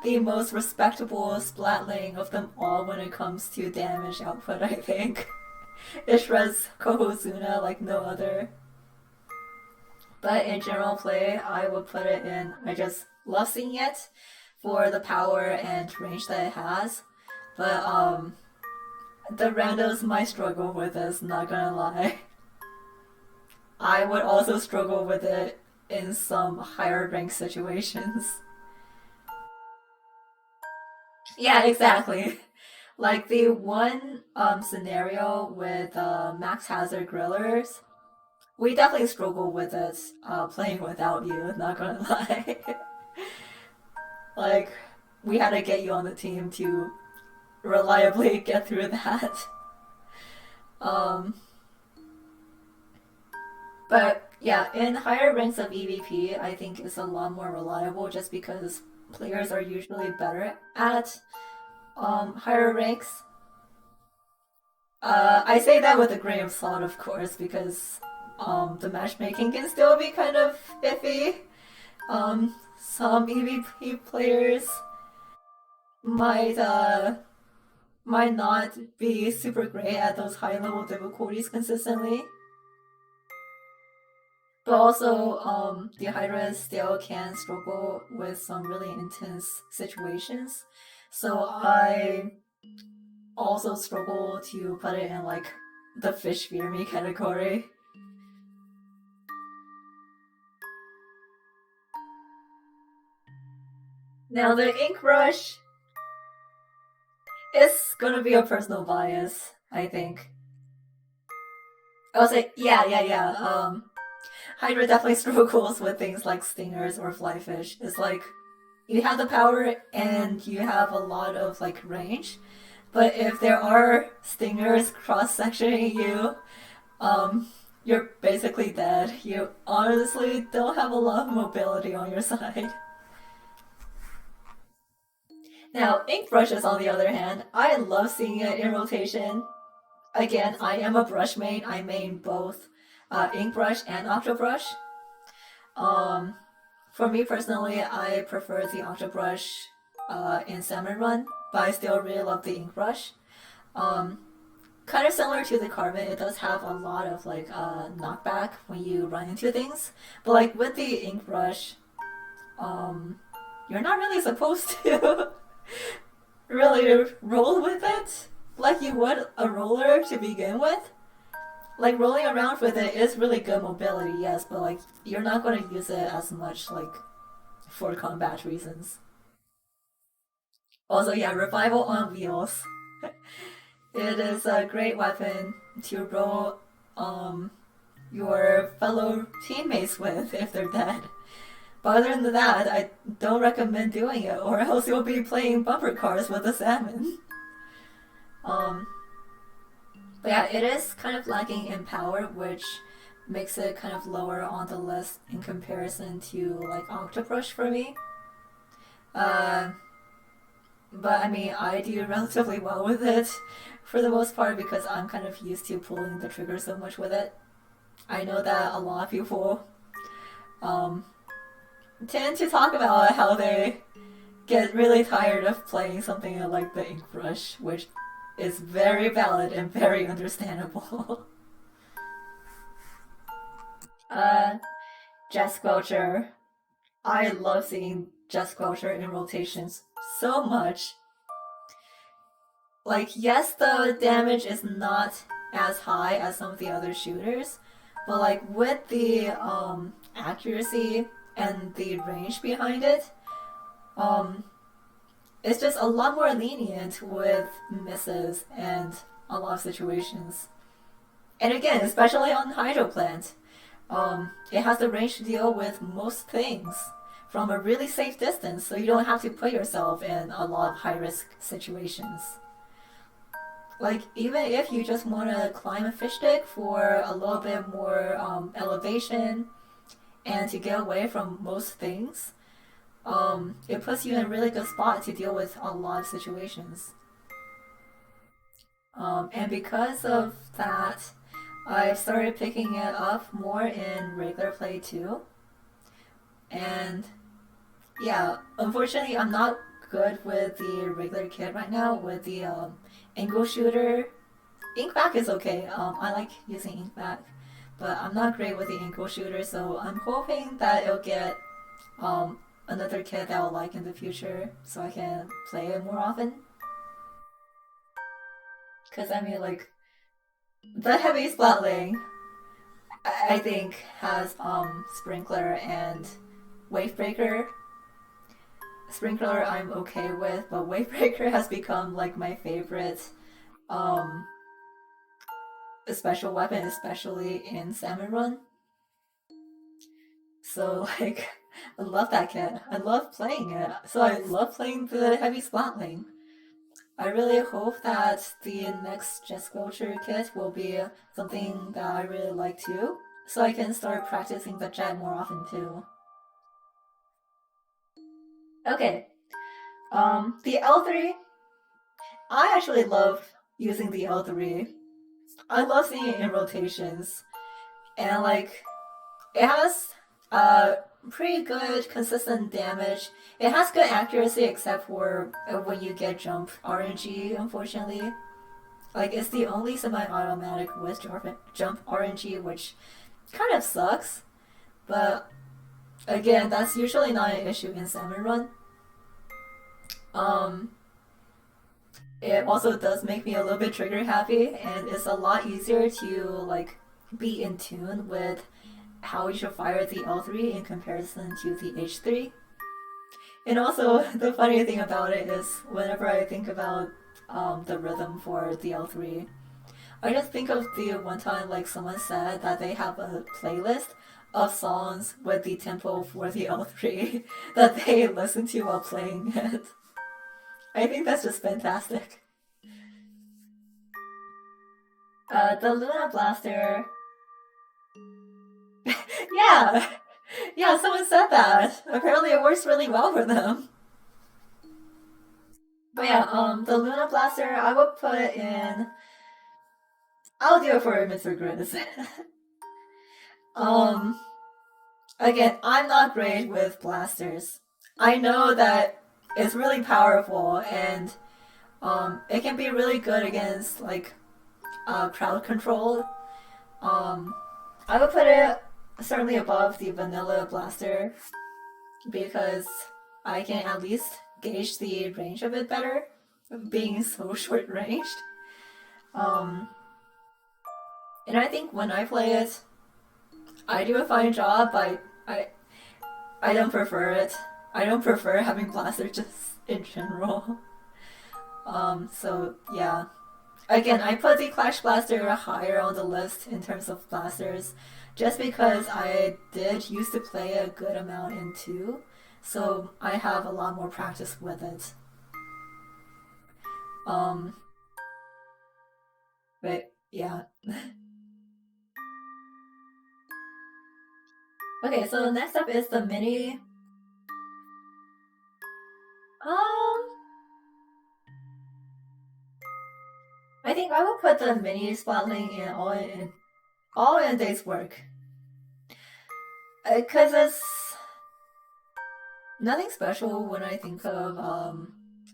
the most respectable splatling of them all when it comes to damage output, I think. It shreds Kohozuna like no other. But in general play, I would put it in. I just love seeing it for the power and range that it has. But the randos might struggle with this, not gonna lie. I would also struggle with it in some higher rank situations. Yeah, exactly. Like the one scenario with max hazard grillers, we definitely struggle with it playing without you, not gonna lie. Like, we had to get you on the team to reliably get through that. Um, but yeah, in higher ranks of EVP, I think it's a lot more reliable just because players are usually better at higher ranks. I say that with a grain of salt, of course, because the matchmaking can still be kind of iffy. Some EVP players might might not be super great at those high level difficulties consistently. But also, the Hydra still can struggle with some really intense situations. So I also struggle to put it in like the fish fear me category. Now the ink brush is gonna be a personal bias, I think. I'll say yeah. Hydra definitely struggles with things like stingers or flyfish. It's like you have the power and you have a lot of like range, but if there are stingers cross sectioning you, um, you're basically dead. You honestly don't have a lot of mobility on your side. Now, ink brushes, on the other hand, I love seeing it in rotation. Again, I am a brush main. I main both ink brush and octobrush. Um, for me personally, I prefer the octobrush in Salmon Run, but I still really love the ink brush. Um, Kind of similar to the carbon, it does have a lot of like knockback when you run into things. But like with the ink brush, um, you're not really supposed to really roll with it like you would a roller to begin with. Like rolling around with it is really good mobility, yes, but like you're not going to use it as much like for combat reasons. Also, yeah, revival on wheels. It is a great weapon to roll um, your fellow teammates with if they're dead. But other than that, I don't recommend doing it, or else you'll be playing bumper cars with a salmon. Um, but yeah, it is kind of lacking in power, which makes it kind of lower on the list in comparison to like Octobrush for me. Uh, But I mean, I do relatively well with it for the most part because I'm kind of used to pulling the trigger so much with it. I know that a lot of people um, tend to talk about how they get really tired of playing something like the ink brush, which is very valid and very understandable. uh, Jet Squelcher. I love seeing Jet Squelcher in rotations so much. Like, yes, the damage is not as high as some of the other shooters, but like with the accuracy and the range behind it, um, it's just a lot more lenient with misses and a lot of situations. And again, especially on Hydro Plant, it has the range to deal with most things from a really safe distance, so you don't have to put yourself in a lot of high risk situations. Like, even if you just want to climb a fish stick for a little bit more elevation and to get away from most things, it puts you in a really good spot to deal with a lot of situations. And because of that, I've started picking it up more in regular play too. And yeah, unfortunately, I'm not good with the regular kit right now with the angle shooter. Inkback is okay. I like using Inkback, but I'm not great with the ankle shooter, so I'm hoping that it'll get another kit that I'll like in the future so I can play it more often. Because I mean, like, the heavy splatling, I think, has Sprinkler and Wavebreaker. Sprinkler I'm okay with, but Wavebreaker has become like my favorite um, special weapon, especially in Salmon Run. So like, I love that kit. I love playing it. So I love playing the heavy splatling. I really hope that the next Jet Sculpture kit will be something that I really like too, so I can start practicing the jet more often too. Okay, the L3. I actually love using the L3. I love seeing it in rotations, and like it has pretty good consistent damage. It has good accuracy except for when you get jump RNG, unfortunately. Like it's the only semi-automatic with jump RNG, which kind of sucks. But again, that's usually not an issue in Salmon Run. Um, it also does make me a little bit trigger happy, and it's a lot easier to like be in tune with how you should fire the L3 in comparison to the H3. And also, the funny thing about it is, whenever I think about the rhythm for the L3, I just think of the one time like someone said that they have a playlist of songs with the tempo for the L3 that they listen to while playing it. I think that's just fantastic. The Luna Blaster. Yeah, yeah, someone said that. Apparently, it works really well for them. But yeah, the Luna Blaster, I would put in. I'll do it for Mr. Grizz. um, Again, I'm not great with blasters. I know that it's really powerful and it can be really good against like crowd control. Um, I would put it certainly above the vanilla blaster because I can at least gauge the range of it better, being so short ranged. Um, and I think when I play it, I do a fine job, but I don't prefer it. I don't prefer having blaster just in general. So yeah. Again, I put the Clash Blaster higher on the list in terms of blasters, just because I did used to play a good amount in 2, so I have a lot more practice with it. Um, but yeah. Okay, so next up is the mini. Um, I think I would put the mini splatling in all in a day's work. Because it's nothing special when I think of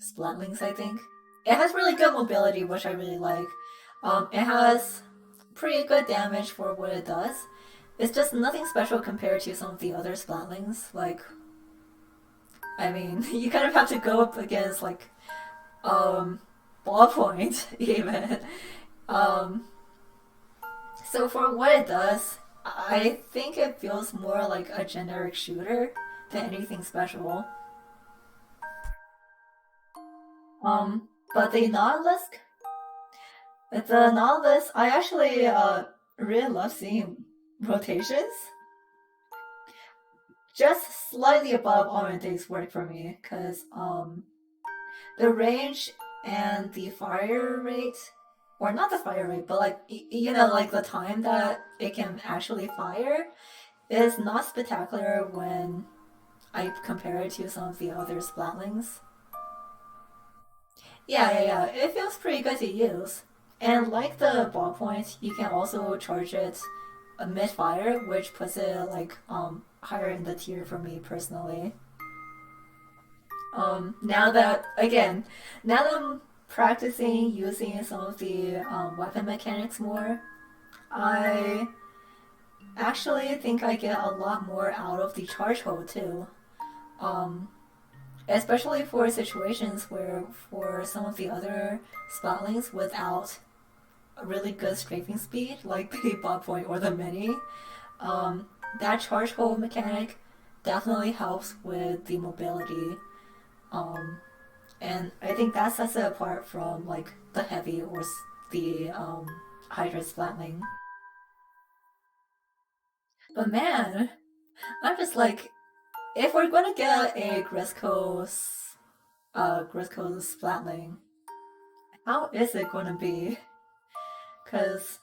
splatlings, I think. It has really good mobility, which I really like. It has pretty good damage for what it does. It's just nothing special compared to some of the other splatlings. Like, I mean, you kind of have to go up against, like, ballpoint, even. Um, so for what it does, I think it feels more like a generic shooter than anything special. But the Nautilus, I actually really love seeing rotations. Just slightly above Almonday's work for me, because the range and the fire rate, or not the fire rate, but like like the time that it can actually fire is not spectacular when I compare it to some of the other splatlings. Yeah. It feels pretty good to use. And like the ballpoint, you can also charge it mid fire, which puts it like higher in the tier for me personally. Now that again, now that I'm practicing using some of the weapon mechanics more, I actually think I get a lot more out of the charge hold too. Um, Especially for situations where for some of the other spotlings without a really good strafing speed, like the bot point or the mini, um, that charge hold mechanic definitely helps with the mobility. Um, and I think that sets it apart from like the heavy or the Hydra splatling. But man, I'm just like, if we're gonna get a Grisco's splatling, how is it gonna be? Because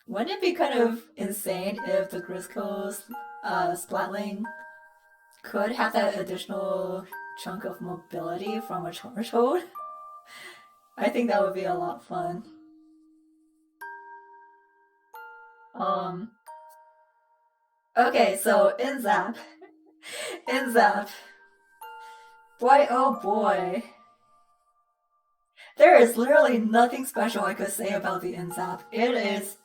wouldn't it be kind of insane if the Grisco's splatling could have that additional chunk of mobility from a charge hold? I think that would be a lot fun. Um, okay, so in Zap, boy oh boy, there is literally nothing special I could say about the InZap. It is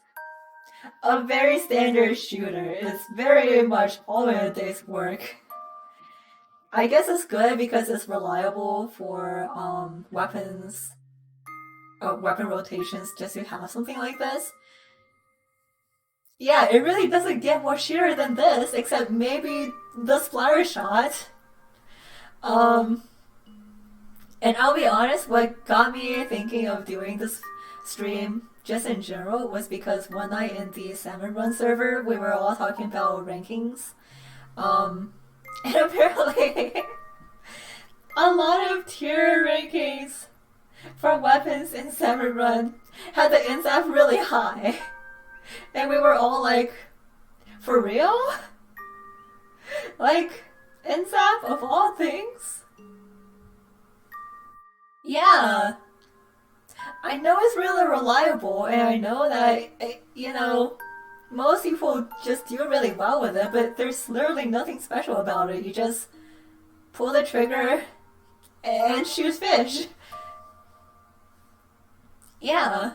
a very standard shooter. It's very much all in a day's work. I guess it's good because it's reliable for weapon rotations just to have something like this. Yeah, it really doesn't get more shooter than this, except maybe the splatter shot. Um, and I'll be honest, what got me thinking of doing this stream just in general was because one night in the Salmon Run server, we were all talking about rankings. And apparently, a lot of tier rankings for weapons in Salmon Run had the INSAF really high. And we were all like, for real? Like, INSAF of all things? Yeah. I know it's really reliable, and I know that, most people just do really well with it, but there's literally nothing special about it. You just pull the trigger and shoot fish. Yeah.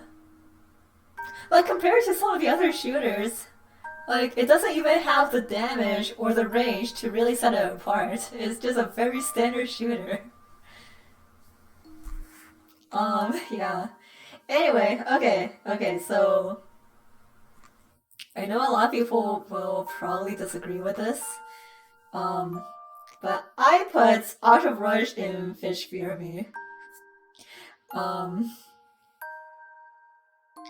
Like, compared to some of the other shooters, like, it doesn't even have the damage or the range to really set it apart. It's just a very standard shooter. Yeah. Anyway, okay, so I know a lot of people will probably disagree with this. Um, but I put Ultra Rush in Fish Fear Me. Um,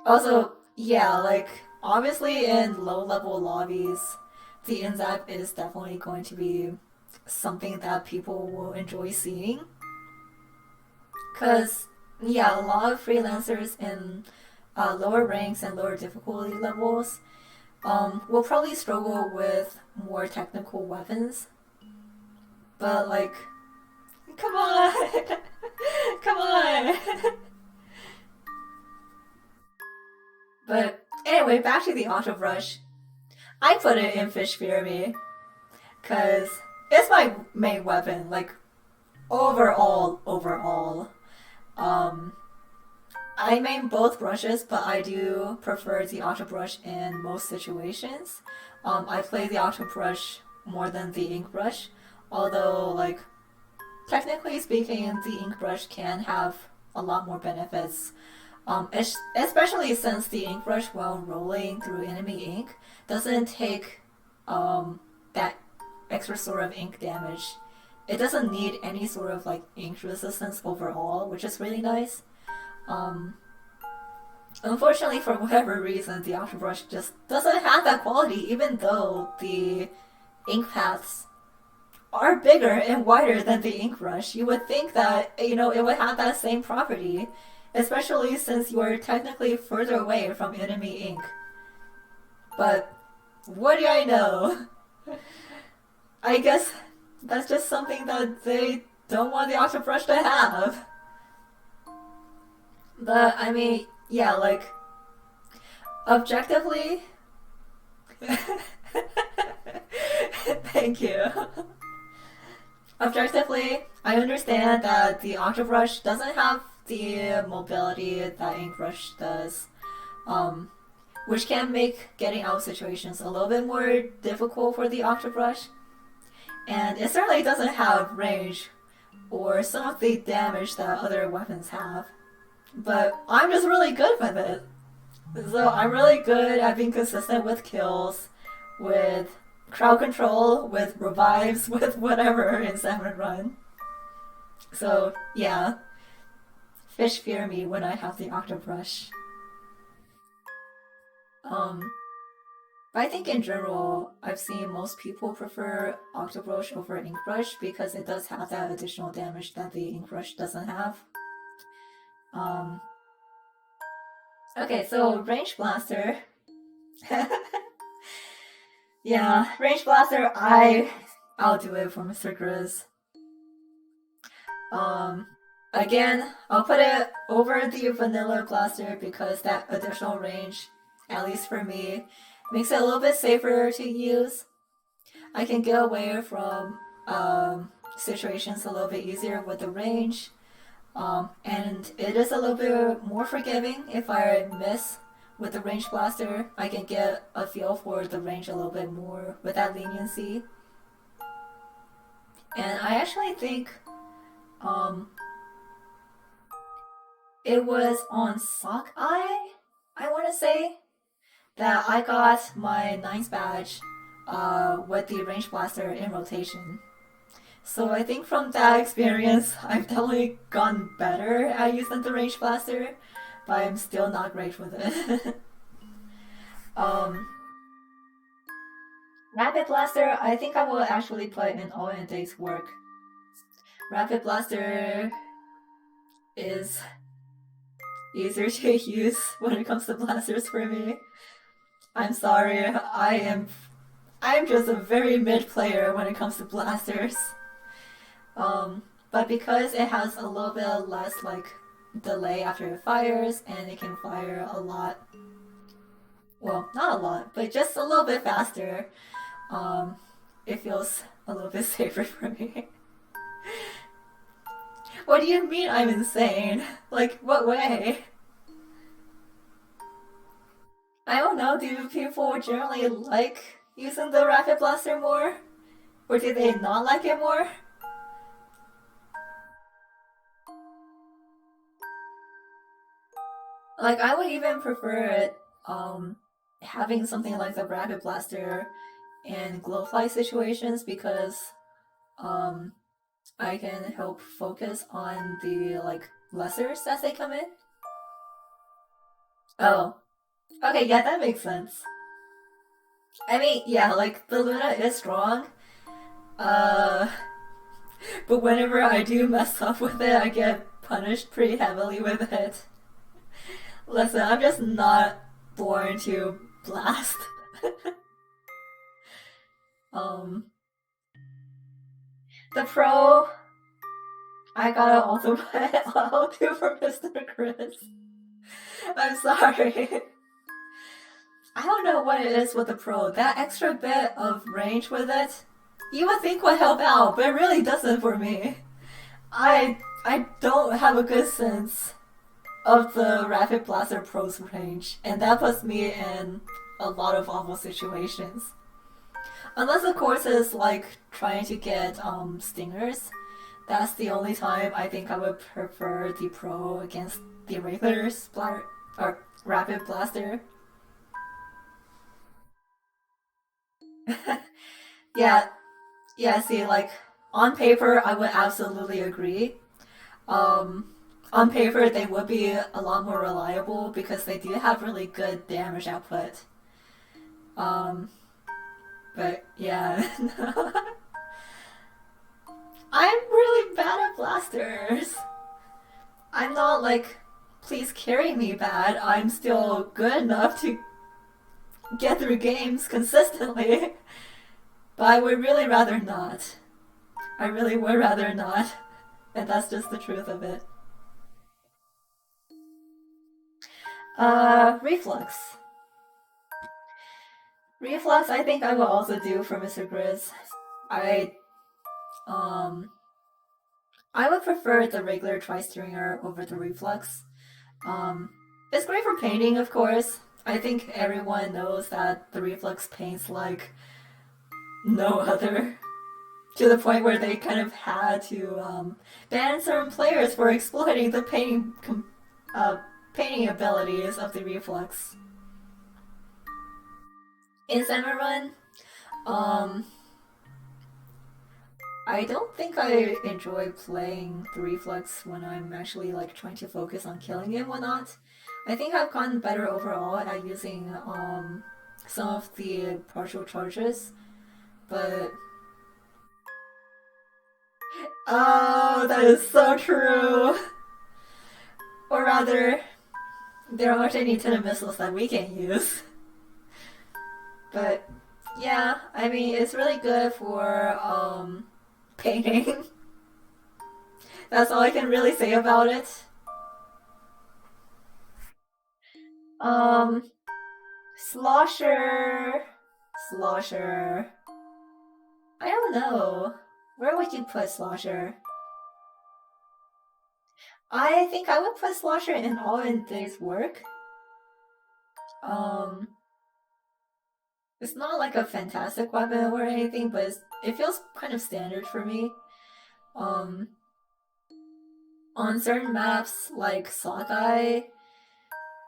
Also, yeah, like, obviously in low level lobbies, the INZAP is definitely going to be something that people will enjoy seeing. Because, yeah, a lot of freelancers in lower ranks and lower difficulty levels will probably struggle with more technical weapons. But, like, come on! Come on! But anyway, back to the auto brush. I put it in Fish Fear Me because it's my main weapon. Like overall. Um, I main both brushes, but I do prefer the auto brush in most situations. I play the auto brush more than the ink brush, although like technically speaking, the ink brush can have a lot more benefits. Especially since the ink brush, while rolling through enemy ink, doesn't take that extra sort of ink damage. It doesn't need any sort of like ink resistance overall, which is really nice. Um, Unfortunately, for whatever reason, the auto brush just doesn't have that quality, even though the ink paths are bigger and wider than the ink brush. You would think that, you know, it would have that same property, especially since you are technically further away from enemy ink. But what do I know? I guess that's just something that they don't want the auto brush to have. But I mean, yeah, like objectively, thank you. Objectively, I understand that the Octobrush doesn't have the mobility that Inkbrush does, um, which can make getting out of situations a little bit more difficult for the Octobrush. And it certainly doesn't have range or some of the damage that other weapons have. But I'm just really good with it. So I'm really good at being consistent with kills, with crowd control, with revives, with whatever in Salmon Run. So yeah, fish fear me when I have the Octobrush. Um, but I think in general, I've seen most people prefer Octobrush over Inkbrush because it does have that additional damage that the Inkbrush doesn't have. Um, okay, so Range Blaster. Yeah, Range Blaster, I'll do it for Mr. Grizz. Um, Again, I'll put it over the vanilla blaster because that additional range, at least for me, makes it a little bit safer to use. I can get away from situations a little bit easier with the range. And it is a little bit more forgiving if I miss with the range blaster. I can get a feel for the range a little bit more with that leniency. And I actually think um, it was on Sockeye, I want to say, that I got my 9th badge with the range blaster in rotation. So I think from that experience, I've definitely gotten better at using the range blaster, but I'm still not great with it. um, Rapid blaster, I think I will actually put in all in day's work. Rapid blaster is easier to use when it comes to blasters for me. I'm sorry, I'm just a very mid player when it comes to blasters. But because it has a little bit less like delay after it fires, and it can fire a lot. Well, not a lot, but just a little bit faster. It feels a little bit safer for me. What do you mean I'm insane? Like, what way? I don't know, do people generally like using the Rapid Blaster more? Or do they not like it more? Like, I would even prefer it, having something like the Rapid Blaster in glowfly situations because, um, I can help focus on the, like, lessers as they come in. Oh. Okay, yeah, that makes sense. I mean, yeah, like, the Luna is strong, uh, but whenever I do mess up with it, I get punished pretty heavily with it. Listen, I'm just not born to blast. um, the pro, I gotta also put I'll do for Mr. Chris. I'm sorry. I don't know what it is with the Pro. That extra bit of range with it, you would think would help out, but it really doesn't for me. I don't have a good sense of the Rapid Blaster Pro's range, and that puts me in a lot of awful situations. Unless, of course, it's like trying to get stingers. That's the only time I think I would prefer the Pro against the regular splatter or Rapid Blaster. Yeah, yeah. See, like on paper, I would absolutely agree. Um, on paper, they would be a lot more reliable because they do have really good damage output. Um, but yeah, I'm really bad at blasters. I'm not like, please carry me bad. I'm still good enough to get through games consistently. But I would really rather not. I really would rather not. And that's just the truth of it. Reflux. Reflux, I think I will also do for Mr. Grizz. I, um, I would prefer the regular tri-stringer over the Reflux. Um, it's great for painting, of course. I think everyone knows that the Reflux paints like no other. To the point where they kind of had to ban certain players for exploiting the uh, painting abilities of the Reflux. In Salmon Run, um, I don't think I enjoy playing the Reflex when I'm actually like trying to focus on killing it and whatnot. I think I've gotten better overall at using some of the partial charges, but oh, that is so true. Or rather, there aren't any Nintendo missiles that we can use. But yeah, I mean it's really good for painting. That's all I can really say about it. Um, Slosher. Slosher. I don't know. Where would you put Slosher? I think I would put Slosher in all in day's work. Um, it's not like a fantastic weapon or anything, but it feels kind of standard for me. Um, on certain maps like Sockeye,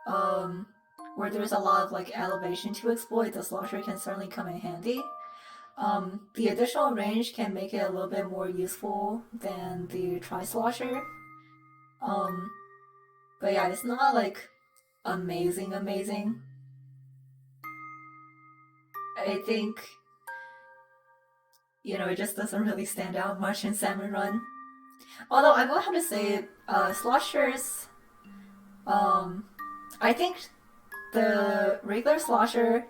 um, where there's a lot of like elevation to exploit, the Slosher can certainly come in handy. The additional range can make it a little bit more useful than the Tri-Slosher. Um, but yeah, it's not like amazing. I think, it just doesn't really stand out much in Salmon Run. Although I will have to say, Sloshers, um, I think the regular Slosher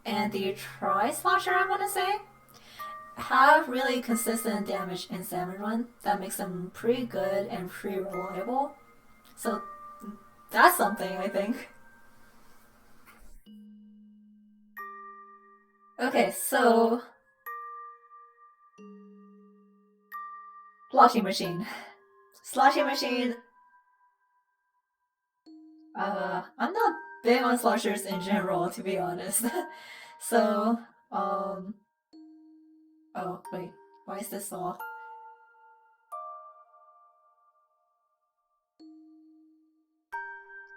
and the Tri-Slosher, I want to say, have really consistent damage in Salmon Run that makes them pretty good and pretty reliable. So that's something, I think. Okay, so sloshing machine. Sloshing machine. I'm not big on sloshers in general, to be honest. So, um, oh wait, why is this all?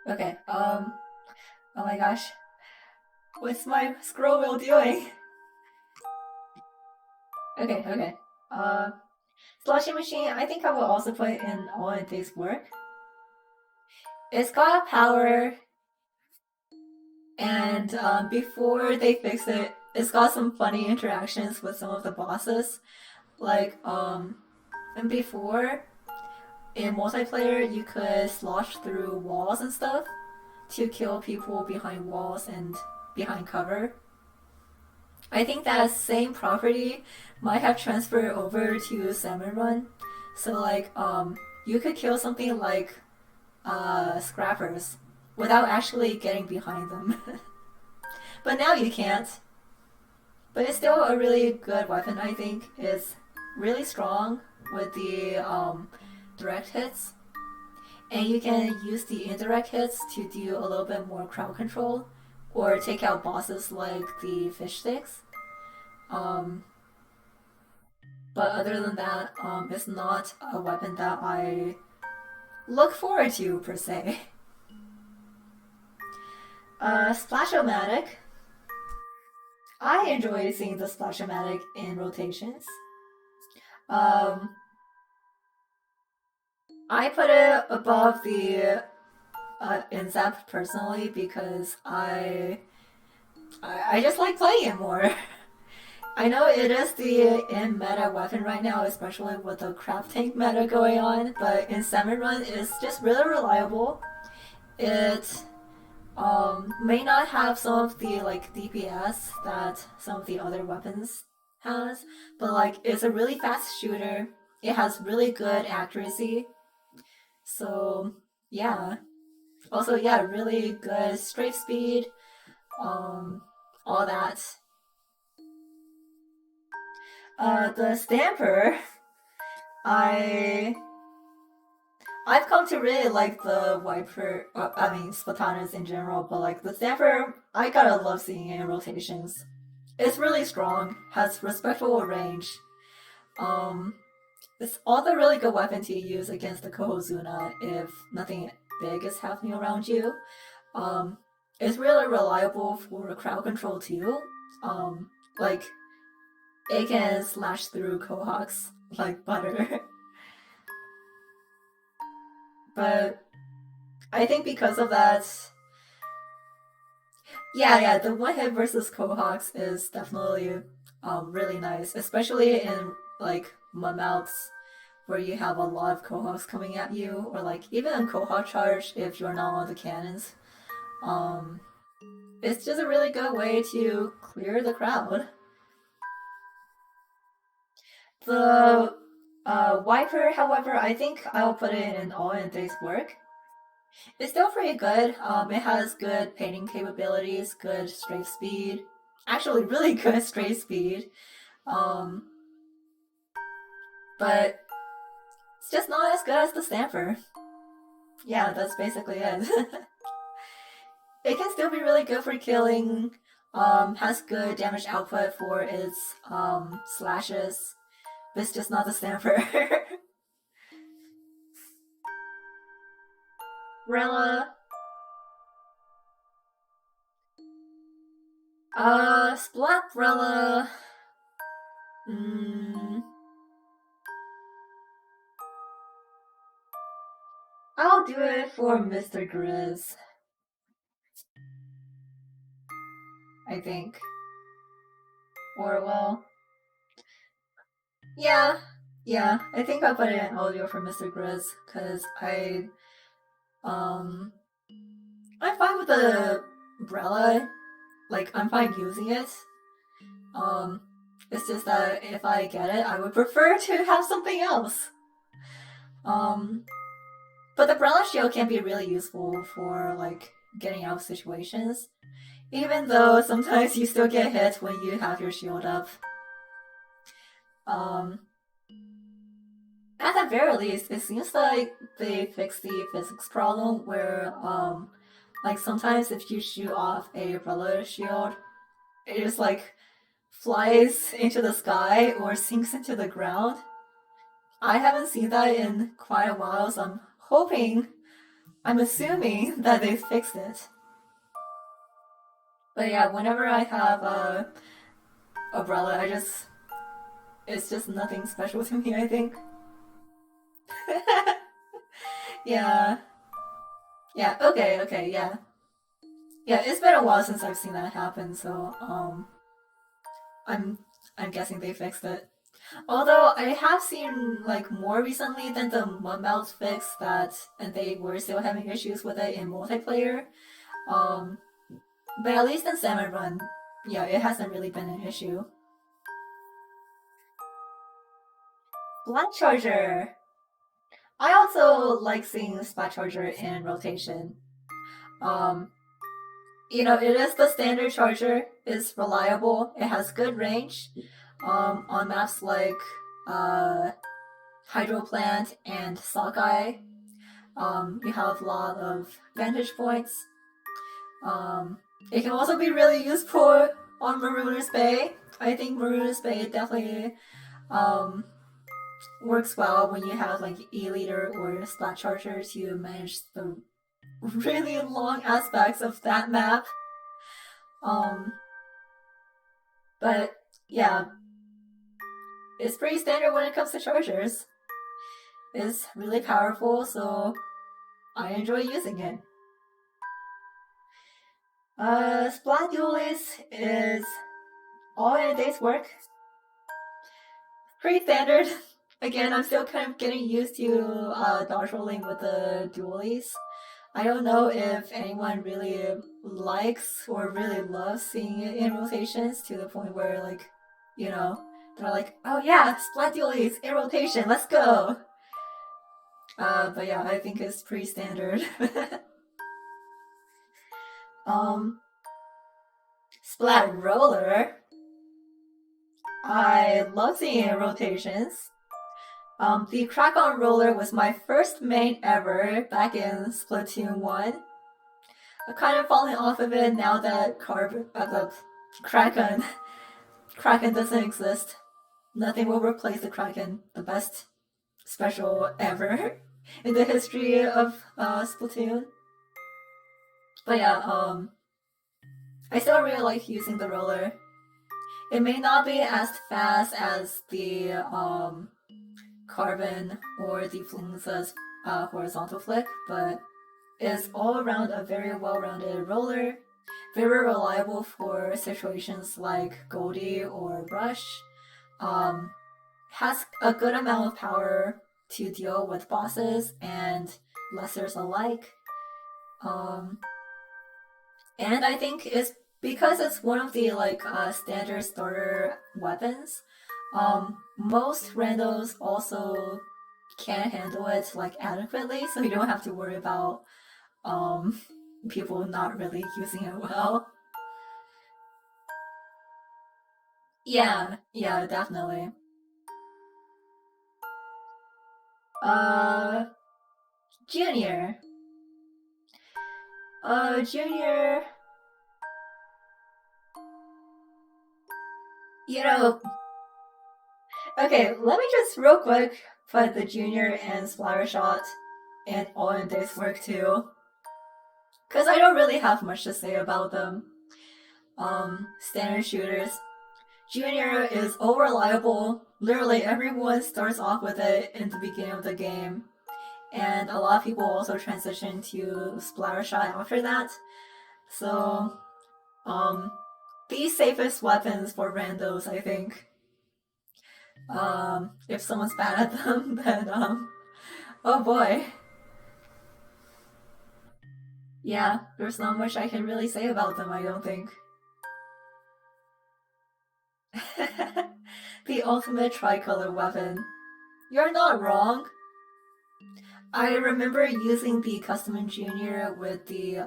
Okay, oh my gosh, what's my scroll wheel doing? Okay. Uh, sloshing machine. I think I will also put in all it takes work. It's got power, and before they fix it, it's got some funny interactions with some of the bosses. Like, and before in multiplayer, you could slosh through walls and stuff to kill people behind walls and behind cover. I think that same property might have transferred over to Salmon Run. So, like, you could kill something like scrappers without actually getting behind them. But now you can't. But it's still a really good weapon, I think. It's really strong with the direct hits. And you can use the indirect hits to do a little bit more crowd control or take out bosses like the fish sticks. Um, but other than that, it's not a weapon that I look forward to per se. Splashomatic. I enjoy seeing the Splashomatic in rotations. Um, I put it above the Inzap personally because I just like playing it more. I know it is the in meta weapon right now, especially with the craft tank meta going on, but in Salmon Run it's just really reliable. It may not have some of the like DPS that some of the other weapons has, but like it's a really fast shooter. It has really good accuracy. So yeah. Also yeah, really good strafe speed, um all that. The Stamper, I I've come to really like the Wiper, I mean Spatanas in general, but like the Stamper, I gotta love seeing it in rotations. It's really strong, has respectable range. Um, it's also a really good weapon to use against the Kohozuna if nothing big is happening around you. Um, it's really reliable for crowd control too. Um, like it can slash through Kohawks like butter. But I think because of that, yeah, the one hit versus Kohawks is definitely really nice, especially in like Mamouts where you have a lot of Kohawks coming at you, or like even in Kohawk charge if you're not on the cannons. Um, it's just a really good way to clear the crowd. The Wiper, however, I think I'll put it in all in day's work. It's still pretty good. It has good painting capabilities, good strafe speed. Actually, really good strafe speed. Um, but it's just not as good as the Stamper. Yeah, that's basically it. It can still be really good for killing. Has good damage output for its slashes, but it's just not the Stamper. Rella, Splatrella. Mm, I'll do it for Mr. Grizz, I think. Or well, yeah, I think I'll put it in audio for Mr. Grizz because um I'm fine with the umbrella. Like I'm fine using it. Um, it's just that if I get it, I would prefer to have something else. Um, but the umbrella shield can be really useful for like getting out of situations. Even though sometimes you still get hit when you have your shield up. Um, at the very least, it seems like they fixed the physics problem where, like sometimes if you shoot off a umbrella shield, it just like flies into the sky or sinks into the ground. I haven't seen that in quite a while, so I'm assuming that they fixed it. But yeah, whenever I have a umbrella, it's just nothing special to me, I think. Yeah. Yeah, okay, yeah. Yeah, it's been a while since I've seen that happen, so I'm I'm guessing they fixed it. Although I have seen like more recently than the Mudmouth fix that and they were still having issues with it in multiplayer. Um but at least in Salmon Run, yeah, it hasn't really been an issue. Black Charger. I also like seeing Splat Charger in rotation. Um it is the standard charger. It's reliable. It has good range. On maps like uh, Hydro Plant and Sockeye, you have a lot of vantage points. Um, it can also be really useful on Marooners Bay. I think Marooners Bay definitely um, works well when you have like E-liter or Splat Charger to manage the really long aspects of that map. Um, but yeah, it's pretty standard when it comes to chargers. It's really powerful, so I enjoy using it. Splat Duelist is all in a day's work. Pretty standard. Again, I'm still kind of getting used to dodge rolling with the dualies. I don't know if anyone really likes or really loves seeing it in rotations to the point where, like, they're like, oh yeah, splat dualies in rotation, let's go! But yeah, I think it's pretty standard. um, Splat Roller, I love seeing it in rotations. The Crack on Roller was my first main ever back in Splatoon 1. I'm kind of falling off of it now that the Kraken Kraken doesn't exist. Nothing will replace the Kraken, the best special ever in the history of Splatoon. But yeah, I still really like using the roller. It may not be as fast as the Carbon or the Flingza's horizontal flick, but it's all around a very well-rounded roller, very reliable for situations like Goldie or Rush. Um, has a good amount of power to deal with bosses and lessers alike. Um, and I think it's because it's one of the standard starter weapons. Most randos also can't handle it like adequately, so you don't have to worry about um people not really using it well. Yeah, definitely. Uh, Junior. Junior. You know, okay, let me just real quick put the Junior and Splatter Shot and all in this work too. Because I don't really have much to say about them. Standard shooters. Junior is all reliable. Literally everyone starts off with it in the beginning of the game. And a lot of people also transition to Splatter Shot after that. So, um, the safest weapons for randos, I think. If someone's bad at them, then oh boy. Yeah, there's not much I can really say about them, I don't think. The ultimate tricolor weapon. You're not wrong. I remember using the Custom Junior with the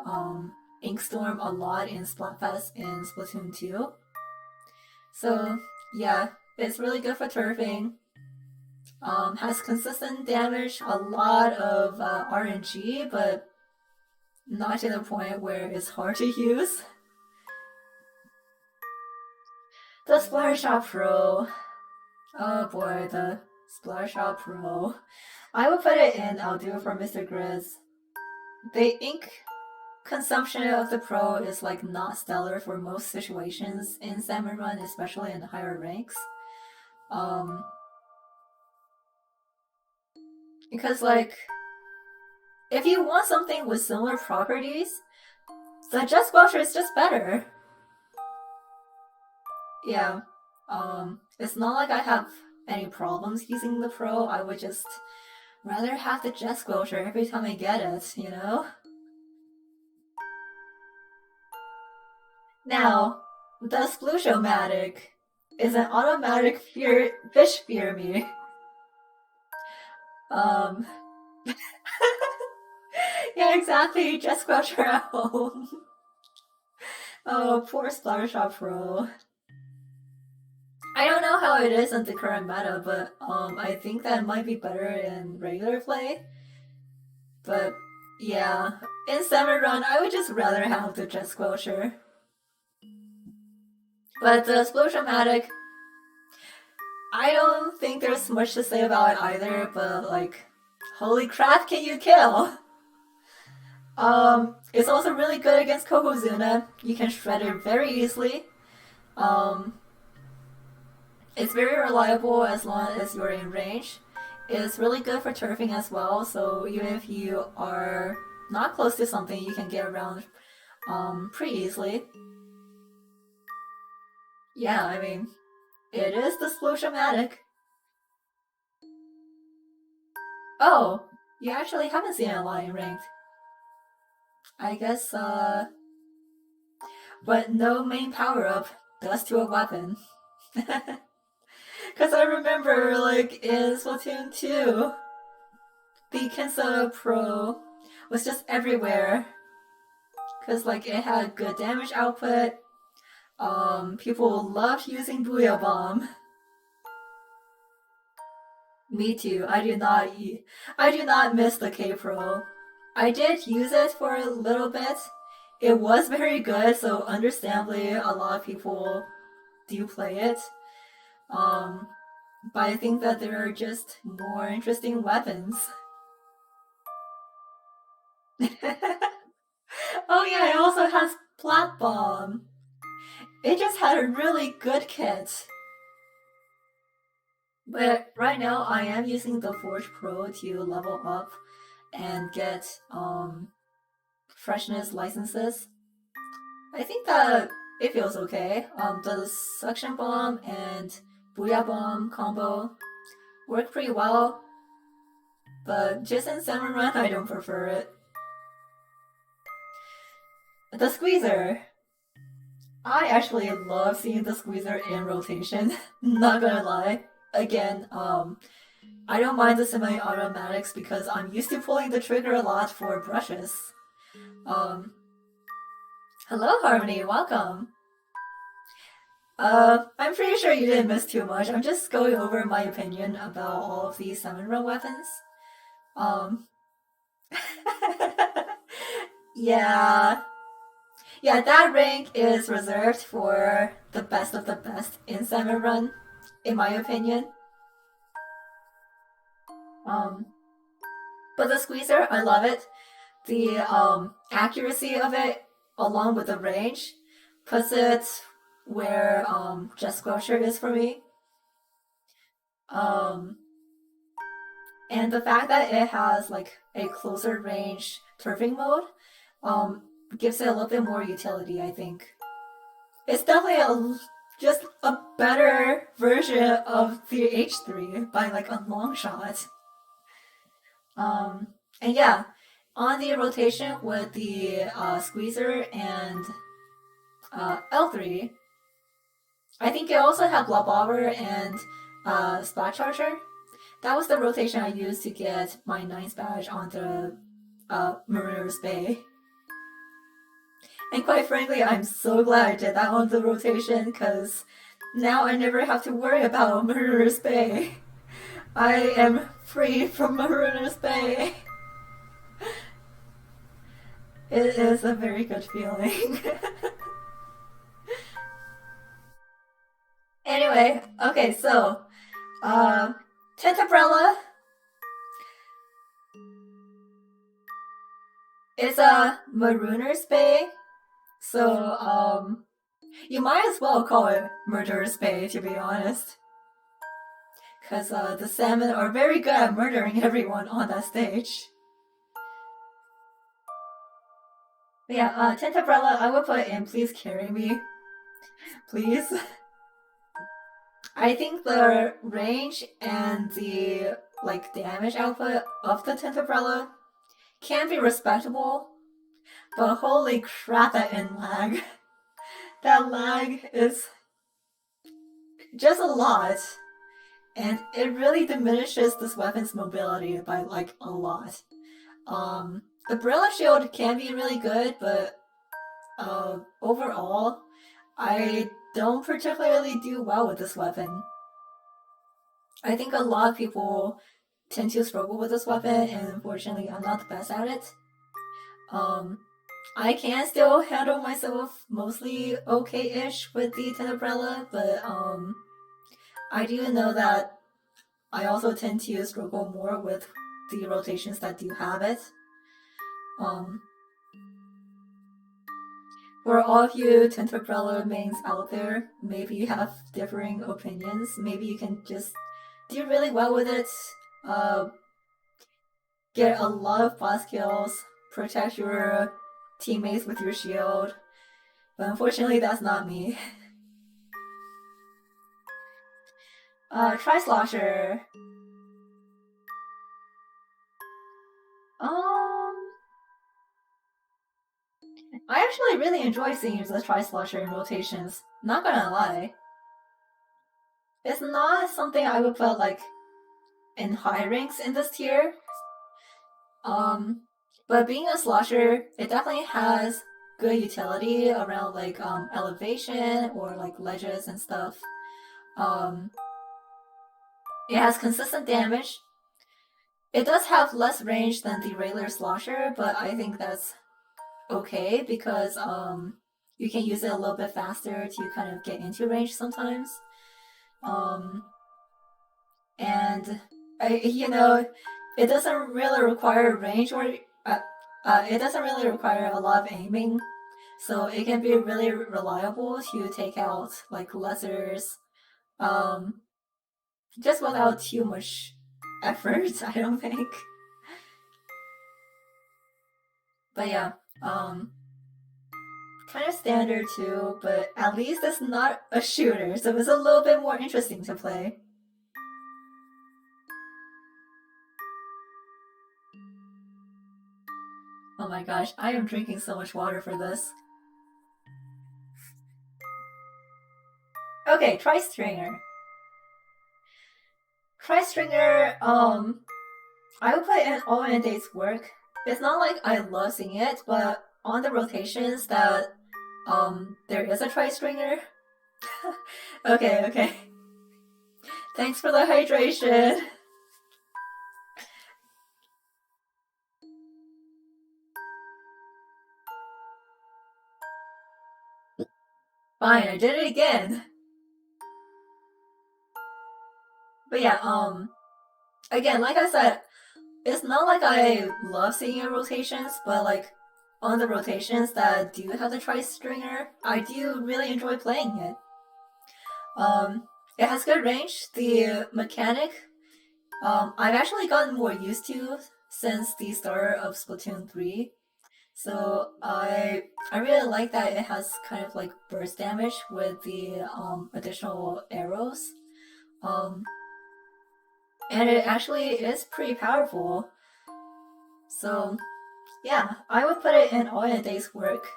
Inkstorm a lot in Splatfest in Splatoon 2. So, yeah, it's really good for turfing. Has consistent damage, a lot of RNG, but not to the point where it's hard to use. The Splattershot Pro. Oh boy, the Splattershot Pro. I will put it in, I'll do it for Mr. Grizz. The ink consumption of the Pro is like not stellar for most situations in Salmon Run, especially in the higher ranks. Because like, if you want something with similar properties, the Jet Squelcher is just better. Yeah. It's not like I have any problems using the Pro. I would just rather have the Jet Squelcher every time I get it, you know? Now, the Splooshomatic is an automatic fish fear me. Um, yeah, exactly. Jet Squelcher at home. Oh, poor Splattershot Pro. I don't know how it is in the current meta, but I think that might be better in regular play. But yeah, in Salmon Run, I would just rather have the Jet Squelcher. But the Explosion-matic, I don't think there's much to say about it either, but like, holy crap, can you kill? It's also really good against Kokozuna. You can shred it very easily. Um, it's very reliable as long as you're in range. It's really good for turfing as well, so even if you are not close to something, you can get around pretty easily. Yeah, I mean, it is the Splosiomatic. Oh, you actually haven't seen a lot in ranked. I guess, but no main power up does to a weapon. Because I remember, like, in Splatoon 2, the Kensa Pro was just everywhere. Because, like, it had good damage output. People loved using Booyah Bomb. Me too. I do not miss the K Pro. I did use it for a little bit. It was very good, so understandably, a lot of people do play it. Um, but I think that there are just more interesting weapons. Oh yeah, it also has Plat Bomb. It just had a really good kit. But right now, I am using the Forge Pro to level up and get freshness licenses. I think that it feels okay. The Suction Bomb and Booyah Bomb combo work pretty well, but just in Salmon Run, I don't prefer it. The Squeezer. I actually love seeing the Squeezer in rotation. Not gonna lie. Again, I don't mind the semi-automatics because I'm used to pulling the trigger a lot for brushes. Um, hello Harmony, welcome. I'm pretty sure you didn't miss too much. I'm just going over my opinion about all of these Salmon Run weapons. Um, yeah, yeah, that rank is reserved for the best of the best in Salmon Run, in my opinion. Um, but the Squeezer, I love it. The accuracy of it, along with the range, puts it where Jet Squelcher is for me. Um, and the fact that it has like a closer range turfing mode um, gives it a little bit more utility, I think. It's definitely just a better version of the H3 by like a long shot. Um, and yeah, on the rotation with the Squeezer and L3, I think it also had Blob Bobber and Splat Charger. That was the rotation I used to get my 9th badge on the Mariner's Bay. And quite frankly, I'm so glad I did that on the rotation because now I never have to worry about Mariner's Bay. I am free from Mariner's Bay. It is a very good feeling. Anyway, okay, so Tentabrella is a Marooner's Bay, so you might as well call it Murderer's Bay, to be honest. Because the salmon are very good at murdering everyone on that stage. But yeah, Tentabrella, I would put in Please Carry Me. Please. I think the range and the like damage output of the Tentabrella can be respectable, but holy crap, that in lag. That lag is just a lot. And it really diminishes this weapon's mobility by like a lot. The Barilla Shield can be really good, but overall, I don't particularly do well with this weapon. I think a lot of people tend to struggle with this weapon, and unfortunately, I'm not the best at it. Um, I can still handle myself mostly okay-ish with the Tin Umbrella, but I do know that I also tend to struggle more with the rotations that do have it. Um, for all of you Tin Umbrella mains out there, maybe you have differing opinions. Maybe you can just do really well with it. Uh, get a lot of boss kills, protect your teammates with your shield. But unfortunately, that's not me. Tri-Slosher. Um, I actually really enjoy seeing the Tri-Slosher in rotations. Not gonna lie. It's not something I would put like in high ranks in this tier. But being a slosher, it definitely has good utility around like elevation or like ledges and stuff. Um, it has consistent damage. It does have less range than the regular slosher, but I think that's okay because you can use it a little bit faster to kind of get into range sometimes. Um, and it doesn't really require range or it doesn't really require a lot of aiming, so it can be really reliable to take out like lessers, um, just without too much effort. I don't think. But yeah, um, kind of standard too. But at least it's not a shooter, so it's a little bit more interesting to play. Oh my gosh, I am drinking so much water for this. Okay, try Stringer. Try Stringer, I would put in all in a day's work. It's not like I love seeing it, but on the rotations that there is a Try Stringer. Okay, okay. Thanks for the hydration. Fine, I did it again. But yeah, again, like I said, it's not like I love seeing your rotations, but like on the rotations that do have the Tri Stringer, I do really enjoy playing it. It has good range. The mechanic, I've actually gotten more used to since the start of Splatoon 3. So I really like that it has kind of like burst damage with the additional arrows. Um, and it actually is pretty powerful. So yeah, I would put it in all in a day's work.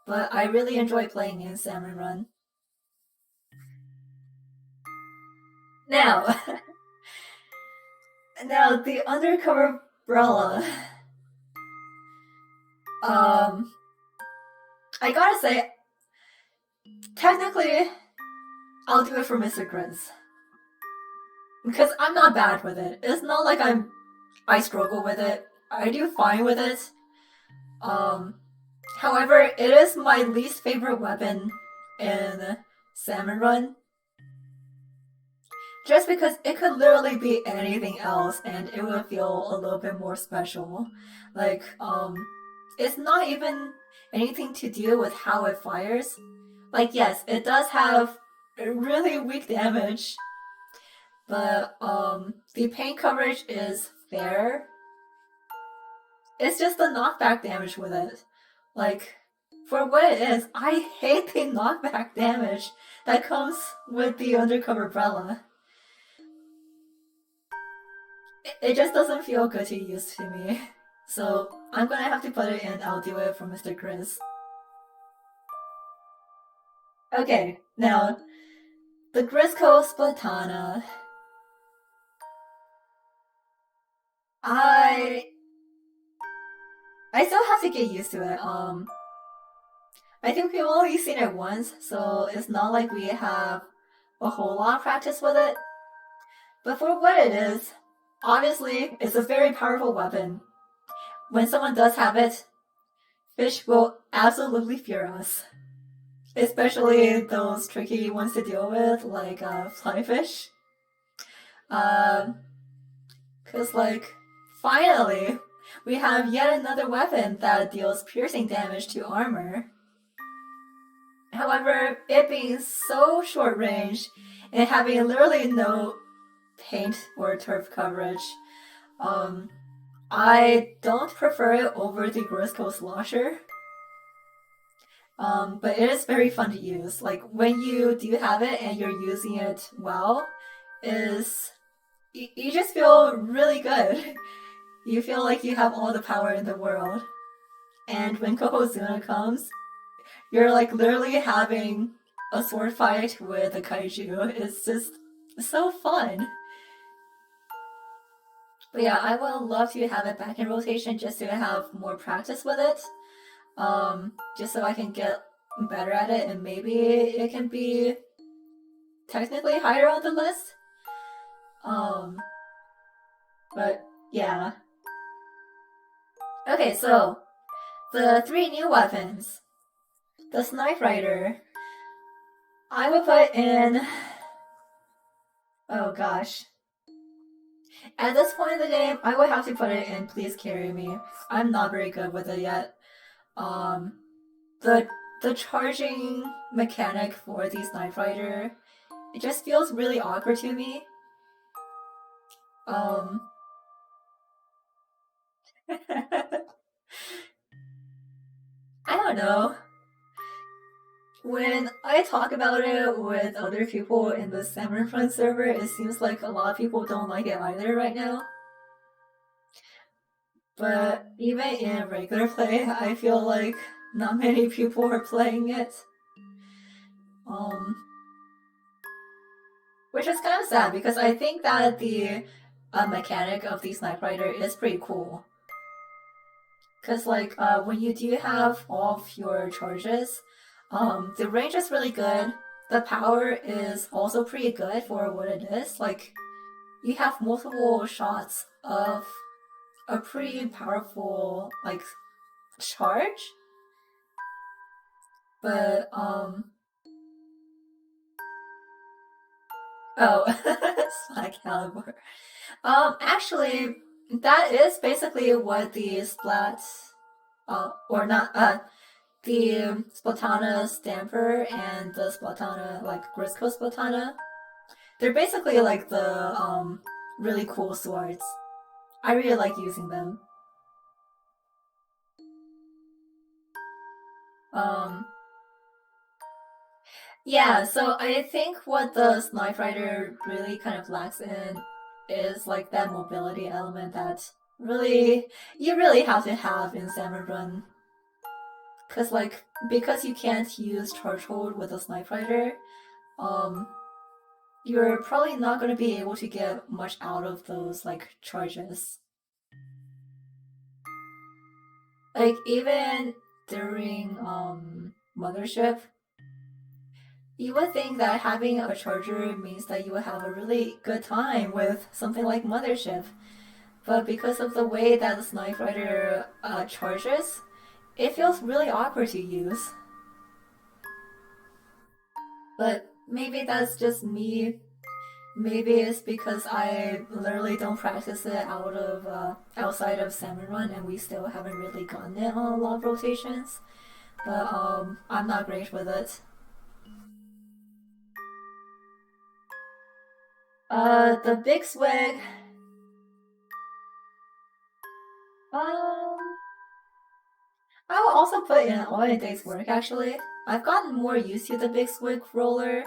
But I really enjoy playing in Salmon Run. Now, now the undercover umbrella. Um, I gotta say, technically, I'll do it for Mr. Grizz. Because I'm not bad with it. It's not like I struggle with it. I do fine with it. Um, however, it is my least favorite weapon in Salmon Run. Just because it could literally be anything else and it would feel a little bit more special. Like, it's not even anything to do with how it fires. Like, yes, it does have really weak damage, but the paint coverage is fair. It's just the knockback damage with it. Like, for what it is, I hate the knockback damage that comes with the undercover umbrella. It just doesn't feel good to use to me. So I'm gonna have to put it in I'll do it for Mr. Chris. Okay, now the Grisco Splatana. I I still have to get used to it. I think we've only seen it once, so it's not like we have a whole lot of practice with it. But for what it is, obviously, it's a very powerful weapon. When someone does have it, fish will absolutely fear us. Especially those tricky ones to deal with, like flyfish. Cause like, finally, we have yet another weapon that deals piercing damage to armor. However, it being so short range and having literally no paint or turf coverage, um, I don't prefer it over the Grisco Slosher. But it is very fun to use. Like when you do have it and you're using it well, is you just feel really good. You feel like you have all the power in the world. And when Kohozuna comes, you're like literally having a sword fight with a kaiju. It's just so fun. But yeah, I would love to have it back in rotation just to have more practice with it. Just so I can get better at it and maybe it can be technically higher on the list. Um, but yeah. Okay, so the three new weapons. The Snipe Rider. I would put in. Oh gosh. At this point in the game, I would have to put it in Please Carry Me. I'm not very good with it yet. Um, the the charging mechanic for the Snipe Rider, it just feels really awkward to me. Um, I don't know. When I talk about it with other people in the Salmon Run server, it seems like a lot of people don't like it either right now. But even in regular play, I feel like not many people are playing it. Um, which is kind of sad because I think that the mechanic of the Snipe Rider is pretty cool. Because like when you do have all of your charges, the range is really good. The power is also pretty good for what it is. Like you have multiple shots of a pretty powerful like charge. But oh, Splat Caliber. Actually, that is basically what the Splat, or not, the Splatana Stamper and the Splatana, like Grisco Splatana, they're basically like the really cool swords. I really like using them. Um, yeah, so I think what the Snipe Rider really kind of lacks in is like that mobility element that really you really have to have in Salmon Run. Cause like because you can't use charge hold with a Snipe Rider, um, you're probably not gonna be able to get much out of those like charges. Like even during Mothership, you would think that having a charger means that you would have a really good time with something like Mothership. But because of the way that the Snipe Rider charges, it feels really awkward to use. But maybe that's just me. Maybe it's because I literally don't practice it outside of Salmon Run, and we still haven't really gotten it on a lot of rotations. But I'm not great with it. The big swig. Um, I will also put in all a day's work. Actually, I've gotten more used to the big swig roller.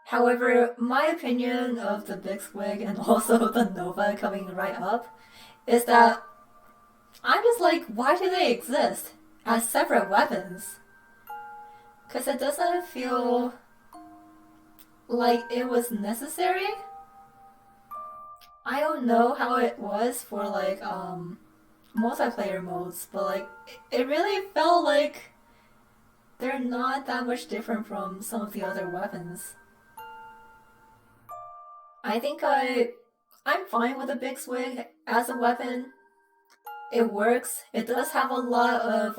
However, my opinion of the big swig and also the Nova coming right up is that I'm just like, why do they exist as separate weapons? Because it doesn't feel like it was necessary. I don't know how it was for like multiplayer modes, but like it really felt like they're not that much different from some of the other weapons. I think I'm fine with a big swig as a weapon. It works. It does have a lot of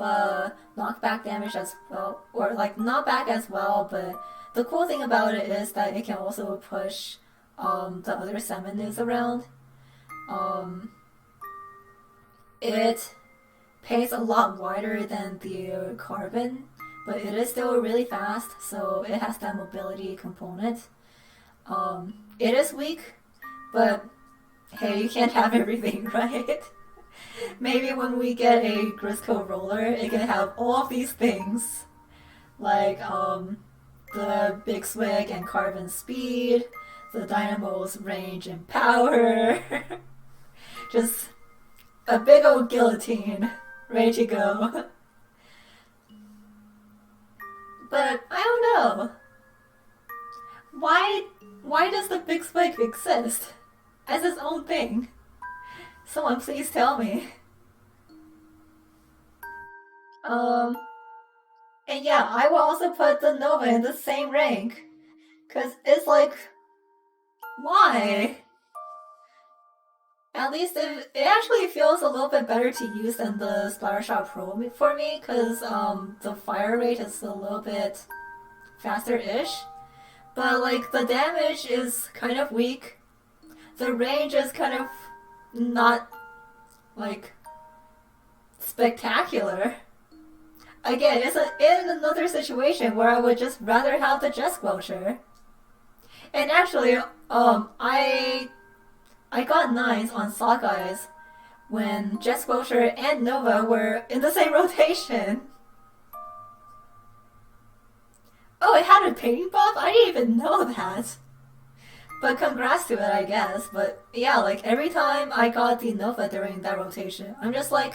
knockback damage as well, or like knockback as well. But the cool thing about it is that it can also push the other salmon around. Um, it pays a lot wider than the carbon, but it is still really fast, so it has that mobility component. It is weak, but hey, you can't have everything, right? Maybe when we get a Grisco roller, it can have all of these things, like the big swig and carbon speed, the dynamo's range and power, just a big old guillotine ready to go. But I don't know. Why why does the big swig exist as its own thing? Someone please tell me. Um and yeah, I will also put the Nova in the same rank. Cause it's like why? At least it actually feels a little bit better to use than the Splattershot Pro for me, because the fire rate is a little bit faster-ish. But like the damage is kind of weak. The range is kind of not like spectacular. Again, it's in another situation where I would just rather have the Jet Squelcher. And actually, I got nines on Sockeyes when Jet Squelcher and Nova were in the same rotation. Oh, it had a painting buff? I didn't even know that. But congrats to it, I guess. But yeah, like every time I got the Nova during that rotation, I'm just like,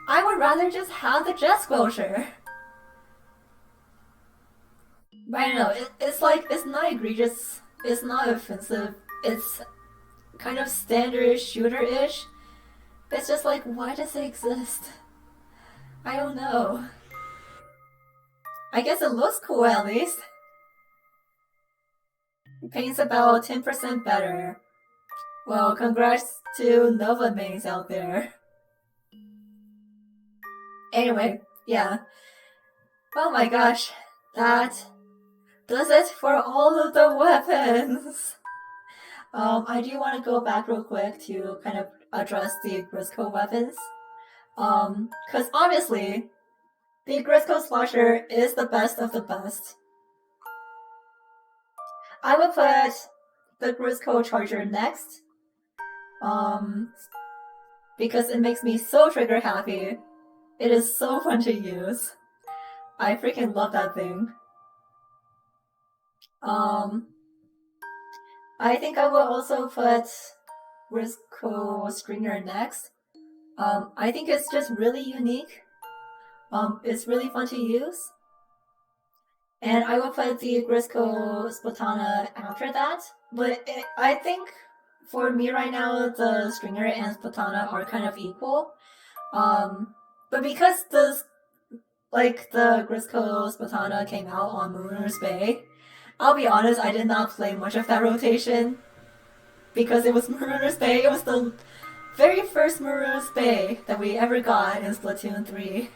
I would rather just have the Jet Squelcher. But I don't know, it's like, it's not egregious, it's not offensive, it's kind of standard shooter-ish. It's just like, why does it exist? I don't know. I guess it looks cool at least. It paints about 10% better. Well, congrats to Nova mains out there. Anyway, yeah. Oh my gosh, that does it for all of the weapons. I do want to go back real quick to kind of address the Grisco weapons. Because obviously, the Grisco Slasher is the best of the best. I would put the Grisco Charger next. Because it makes me so trigger happy. It is so fun to use. I freaking love that thing. Um, I think I will also put Grisco Stringer next. I think it's just really unique. It's really fun to use. And I will put the Grisco Splatana after that. But I think for me right now, the Stringer and Splatana are kind of equal. But because the Grisco Splatana came out on Marooner's Bay, I'll be honest, I did not play much of that rotation. Because it was Marooner's Bay, it was the very first Marooner's Bay that we ever got in Splatoon 3.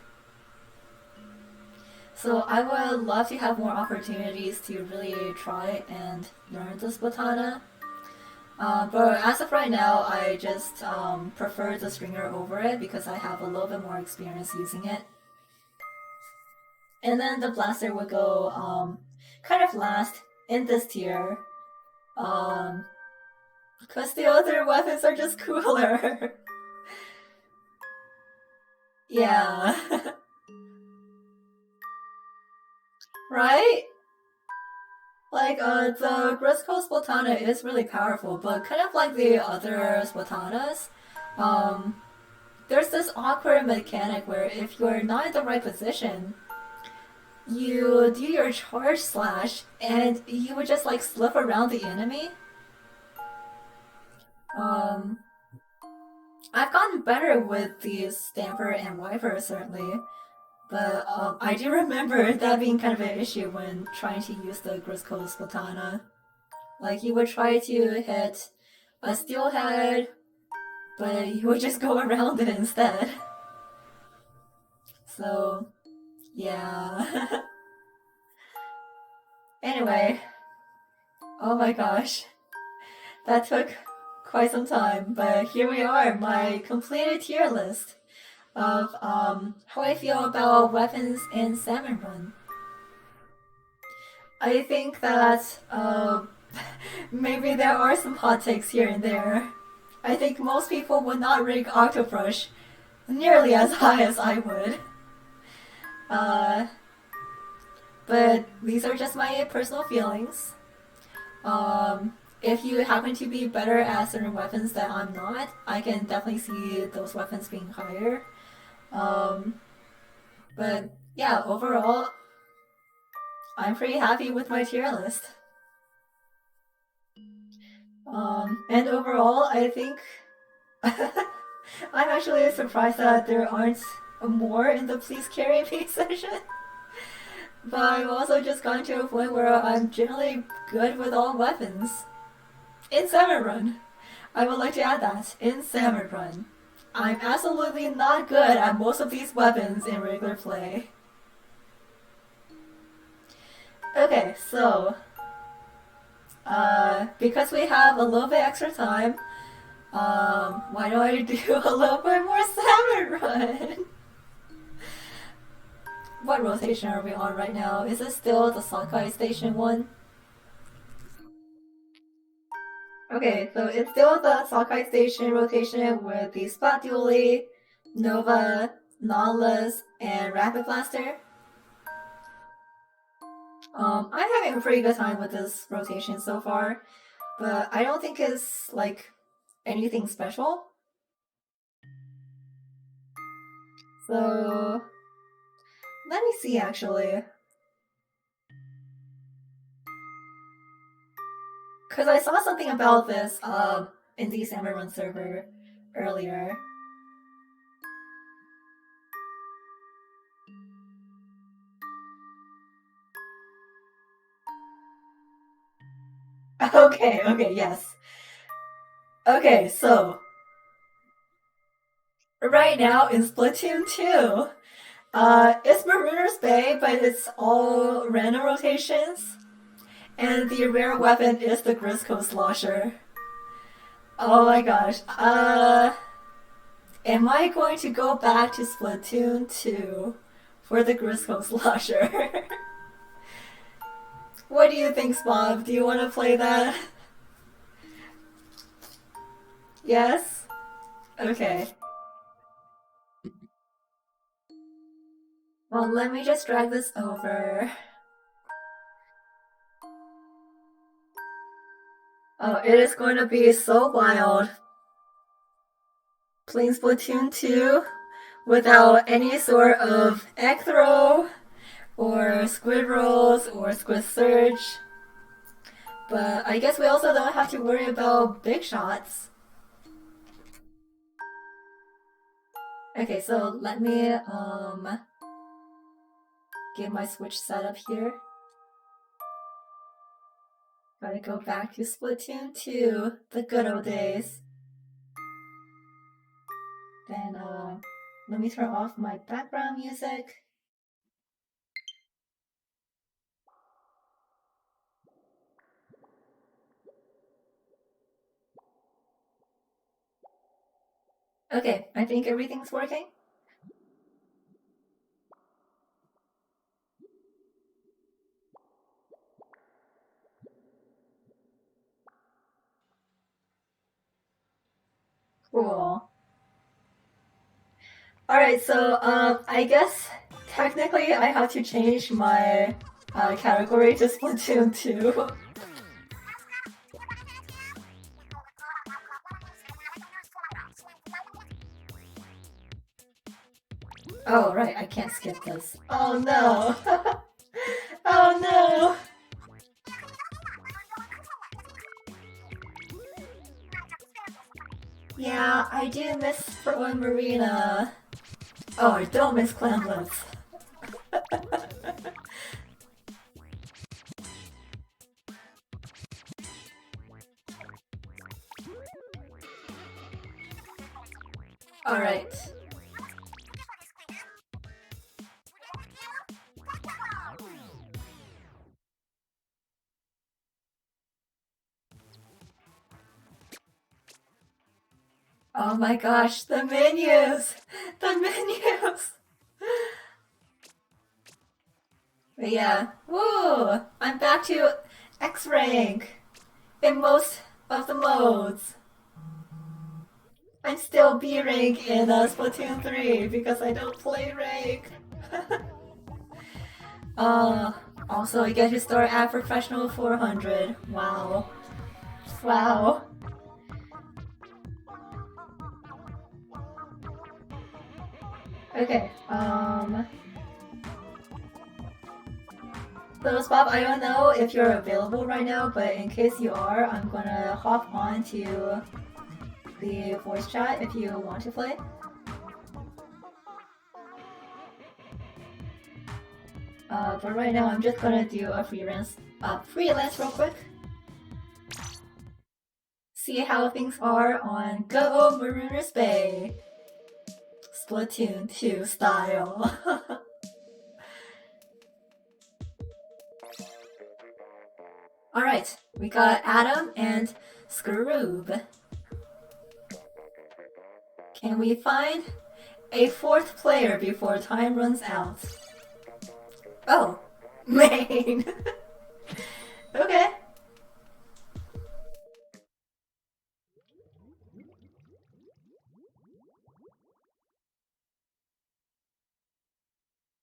So I would love to have more opportunities to really try and learn the Splatana. But as of right now, I just prefer the Stringer over it because I have a little bit more experience using it. And then the Blaster would go kind of last in this tier. Because the other weapons are just cooler. Yeah. Right? Like, the Grisco Splatana is really powerful, but kind of like the other Splatanas, there's this awkward mechanic where if you're not in the right position, you do your charge slash and you would just like slip around the enemy. I've gotten better with the Stamper and Wiper certainly, But I do remember that being kind of an issue when trying to use the Grisco's katana. Like, you would try to hit a steelhead, but you would just go around it instead. So, yeah. Anyway, oh my gosh. That took quite some time, but here we are, my completed tier list of how I feel about weapons in Salmon Run. I think that maybe there are some hot takes here and there. I think most people would not rank Octobrush nearly as high as I would. Uh, but these are just my personal feelings. If you happen to be better at certain weapons that I'm not, I can definitely see those weapons being higher. But yeah, overall, I'm pretty happy with my tier list. And overall, I think I'm actually surprised that there aren't more in the please carry me section. But I've also just gotten to a point where I'm generally good with all weapons. In Salmon Run. I would like to add that. In Salmon Run. I'm absolutely not good at most of these weapons in regular play. Okay, so because we have a little bit extra time, why don't I do a little bit more Salmon Run? What rotation are we on right now? Is it still the Sakai Station one? Okay, so it's still the Sakai Station rotation with the Spot Dually, Nova, Nautilus, and Rapid Blaster. I'm having a pretty good time with this rotation so far, but I don't think it's like anything special. So let me see actually. Because I saw something about this in the Salmon Run server earlier. Okay, yes. Okay, so right now in Splatoon 2, it's Marooner's Bay, but it's all random rotations. And the rare weapon is the Grisco Slosher. Oh my gosh. Am I going to go back to Splatoon 2 for the Grisco Slosher? What do you think, Bob? Do you want to play that? Yes? Okay. Well, let me just drag this over. Oh, it is going to be so wild. Playing Splatoon 2 without any sort of egg throw or squid rolls or squid surge. But I guess we also don't have to worry about big shots. Okay, so let me get my Switch set up here. Gotta go back to Splatoon 2, the good old days. Then let me turn off my background music. Okay, I think everything's working. Cool. Alright, so I guess technically I have to change my category to Splatoon 2. Oh, right, I can't skip this. Oh no! Oh no! Yeah, I do miss Frozen Marina. Oh, I don't miss Clam Blitz. Alright. Oh my gosh, the menus! The menus! But yeah, woo! I'm back to X rank in most of the modes. I'm still B rank in Splatoon 3 because I don't play rank. uh, Also, I get to start at professional 400. Wow. Wow. Okay, so Bob, I don't know if you're available right now, but in case you are, I'm gonna hop on to the voice chat if you want to play. But right now I'm just gonna do a freelance real quick. See how things are on Go Marooners Bay. Splatoon 2 style. Alright, we got Adam and Scroob. Can we find a fourth player before time runs out? Oh, main. Okay.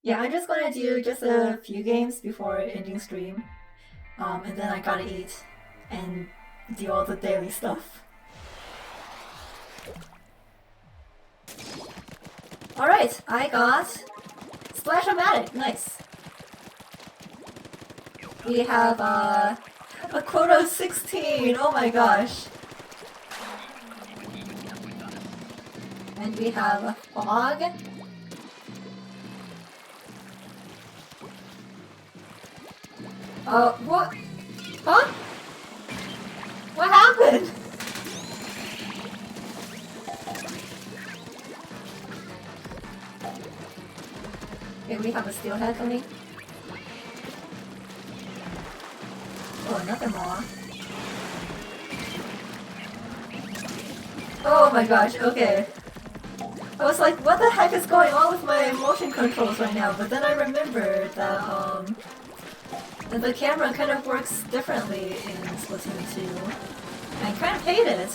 Yeah, I'm just gonna do just a few games before ending stream. And then I gotta eat and do all the daily stuff. Alright, I got Splash-O-Matic, nice. We have a quota of 16, oh my gosh. And we have a Fog. What? Huh? What happened? Okay, we have a Steelhead coming. Oh, another Maw. Oh my gosh, okay. I was like, what the heck is going on with my motion controls right now? But then I remembered that, the camera kind of works differently in Splatoon 2. I kind of hate it.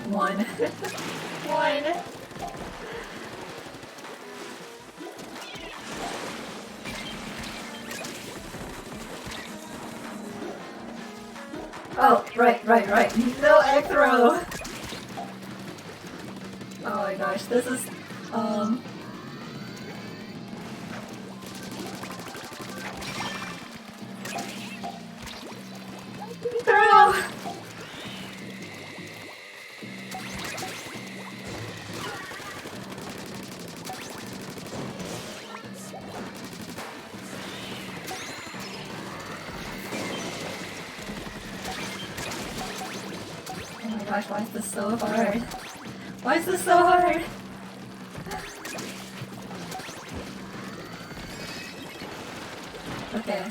One. One. Oh, right. No egg throw! Oh my gosh, this is, throw! Oh my gosh, why is this so hard? Why is this so hard? Okay.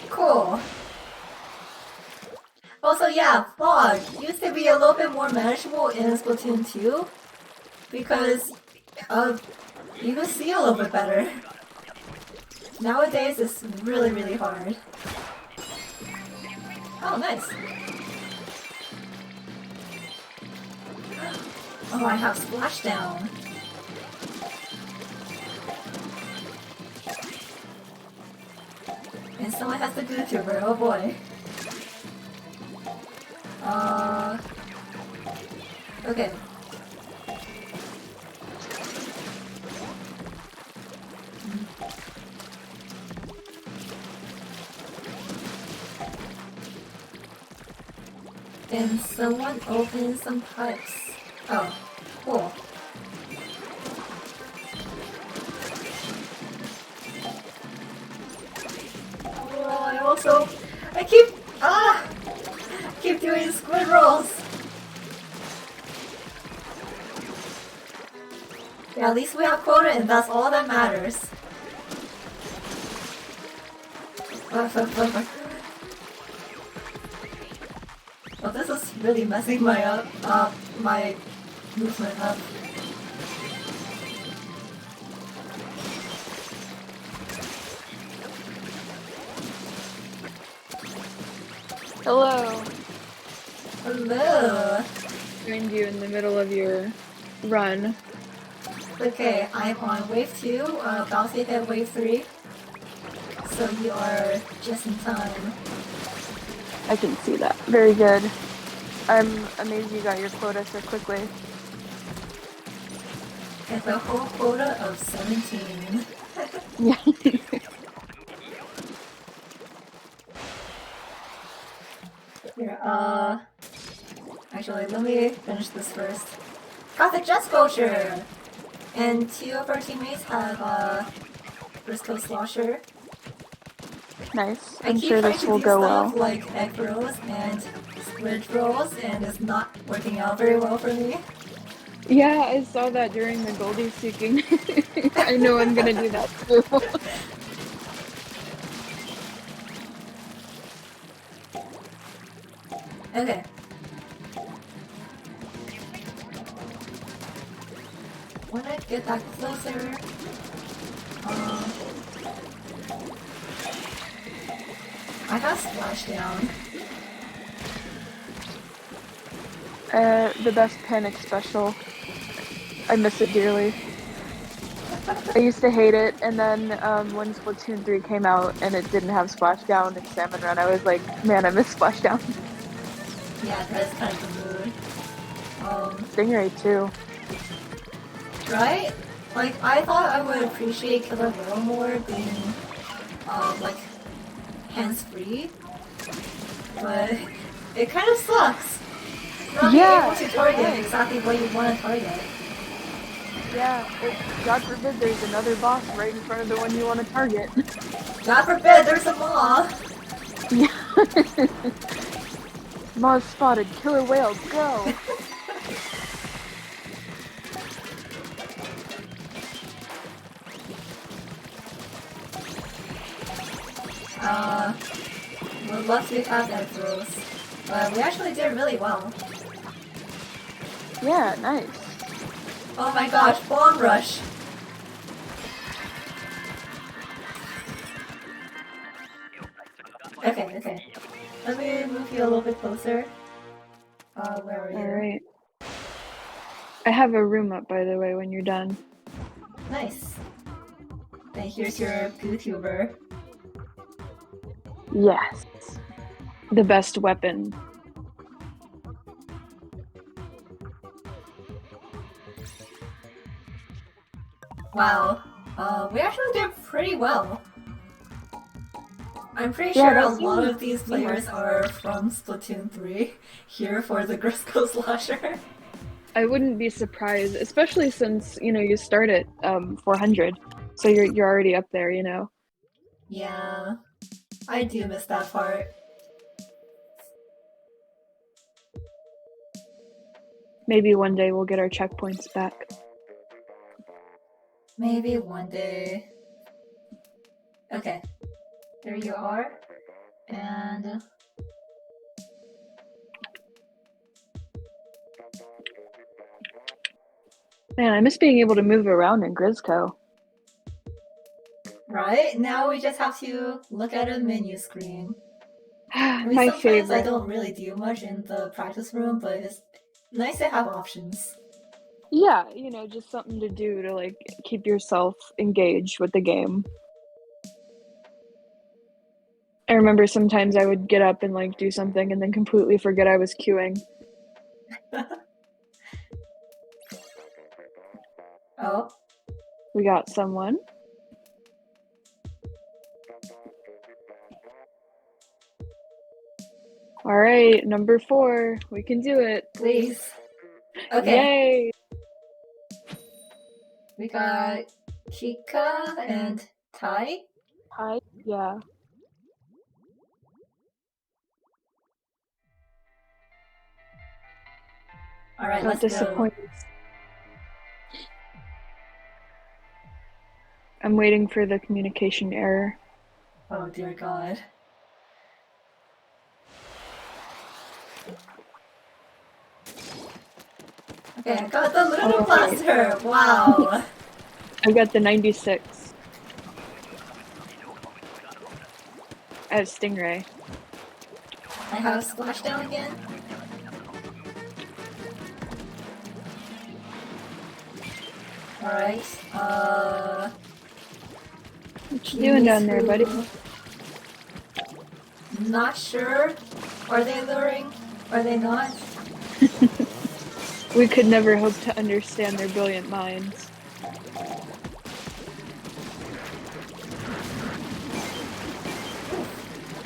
Cool. Also, yeah, fog used to be a little bit more manageable in Splatoon 2 because you can see a little bit better. Nowadays, it's really hard. Oh, nice. Oh, I have Splashdown. And someone has the YouTuber, oh boy. Okay. And someone opened some pipes. Oh, cool. Oh, I keep doing squid rolls. Yeah, at least we have quota and that's all that matters. Oh, this is really messing my my movement up. Hello. Hello. Joined you in the middle of your run. Okay, I'm on wave 2, about to hit wave 3. So you are just in time. I can see that. Very good. I'm amazed you got your quota so quickly. It's a whole quota of 17. Yeah. Here, actually, let me finish this first. Got the jet sculpture! And 2 of our teammates have Briscoe Slosher. Nice. I I'm keep sure trying this to will do go stuff well. like egg rolls and squid rolls, and it's not working out very well for me. Yeah, I saw that during the Goldie seeking. I know I'm gonna do that too. Okay. When I get that closer, I got splashdown. The best panic special. I miss it dearly. I used to hate it, and then when Splatoon 3 came out and it didn't have Splashdown in Salmon Run, I was like, man, I miss Splashdown. Yeah, that's kind of the mood. Stingray too. Right? Like, I thought I would appreciate Killer Whale more being, like, hands-free. But it kind of sucks. Not being able to target exactly what you want to target. Yeah, God forbid there's another boss right in front of the one you want to target. God forbid there's a moth! Yeah. Moth spotted, killer whale, go! Would love to have egg throws. But we actually did really well. Yeah, nice. Oh my gosh, bomb rush! Okay. Let me move you a little bit closer. Where are you? Alright. I have a room up, by the way, when you're done. Nice. And here's your YouTuber. Yes. The best weapon. Wow. We actually did pretty well. I'm pretty sure a lot of these players are from Splatoon 3 here for the Grisco Slosher. I wouldn't be surprised, especially since, you know, you start at 400, so you're already up there, you know? Yeah, I do miss that part. Maybe one day we'll get our checkpoints back. Maybe one day. Okay, there you are. And Man, I miss being able to move around in Grisco. right, now we just have to look at a menu screen. I mean, My sometimes favorite. I don't really do much in the practice room, but it's nice to have options. Yeah, you know, just something to do to like keep yourself engaged with the game. I remember sometimes I would get up and like do something and then completely forget I was queuing. Oh. We got someone. All right, number 4. We can do it. Please. Okay. Yay! We got Chica and Tai. Hi. Yeah. Alright, Got let's go. disappointed. I'm waiting for the communication error. Oh dear god. Okay, I got the little Alright, blaster! Wow! I got the 96. I have Stingray. I have Splashdown again. Alright, What you doing down there, buddy? Kiwi's not sure. Are they luring? Are they not? We could never hope to understand their brilliant minds.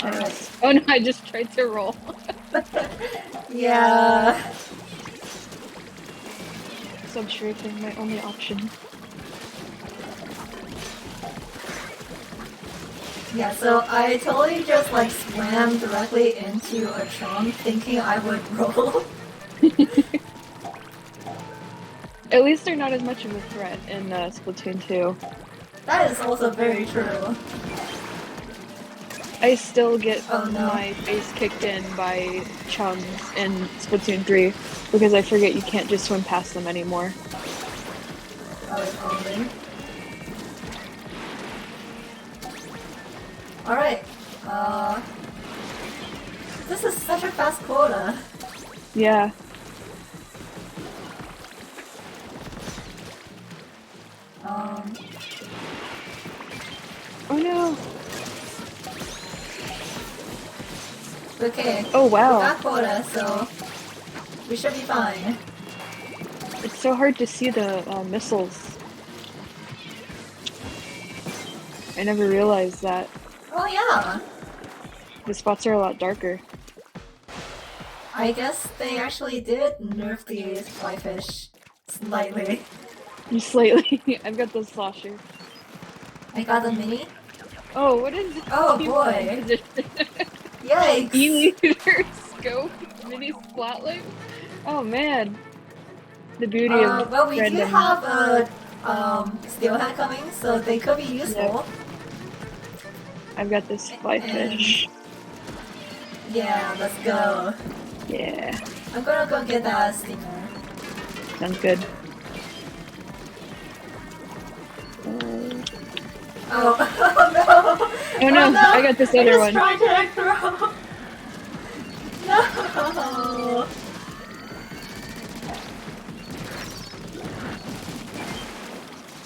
Alright. Oh no, I just tried to roll. Yeah. Substrafing, my only option. Yeah, so I totally just like swam directly into a trunk thinking I would roll. At least they're not as much of a threat in Splatoon 2. That is also very true. I still get Oh no. my face kicked in by chums in Splatoon 3 because I forget you can't just swim past them anymore. Oh, if only. Alright. This is such a fast quota. Yeah. Um, Oh no. okay. Oh We wow. got quota, so we should be fine. It's so hard to see the missiles. I never realized that. Oh yeah. The spots are a lot darker. I guess they actually did nerf the flyfish slightly. Slightly. I've got the slosher. I got the mini. Oh, what is Oh team boy. position? Yikes. E-leader scope mini spotlight? Oh man. The beauty of Well, we do random. have a steelhead coming, so they could be useful. I've got this flyfish. Yeah, let's go. Yeah. I'm gonna go get that steamer. Sounds good. Oh, no! Oh no, I got this other one. I just tried to throw. No!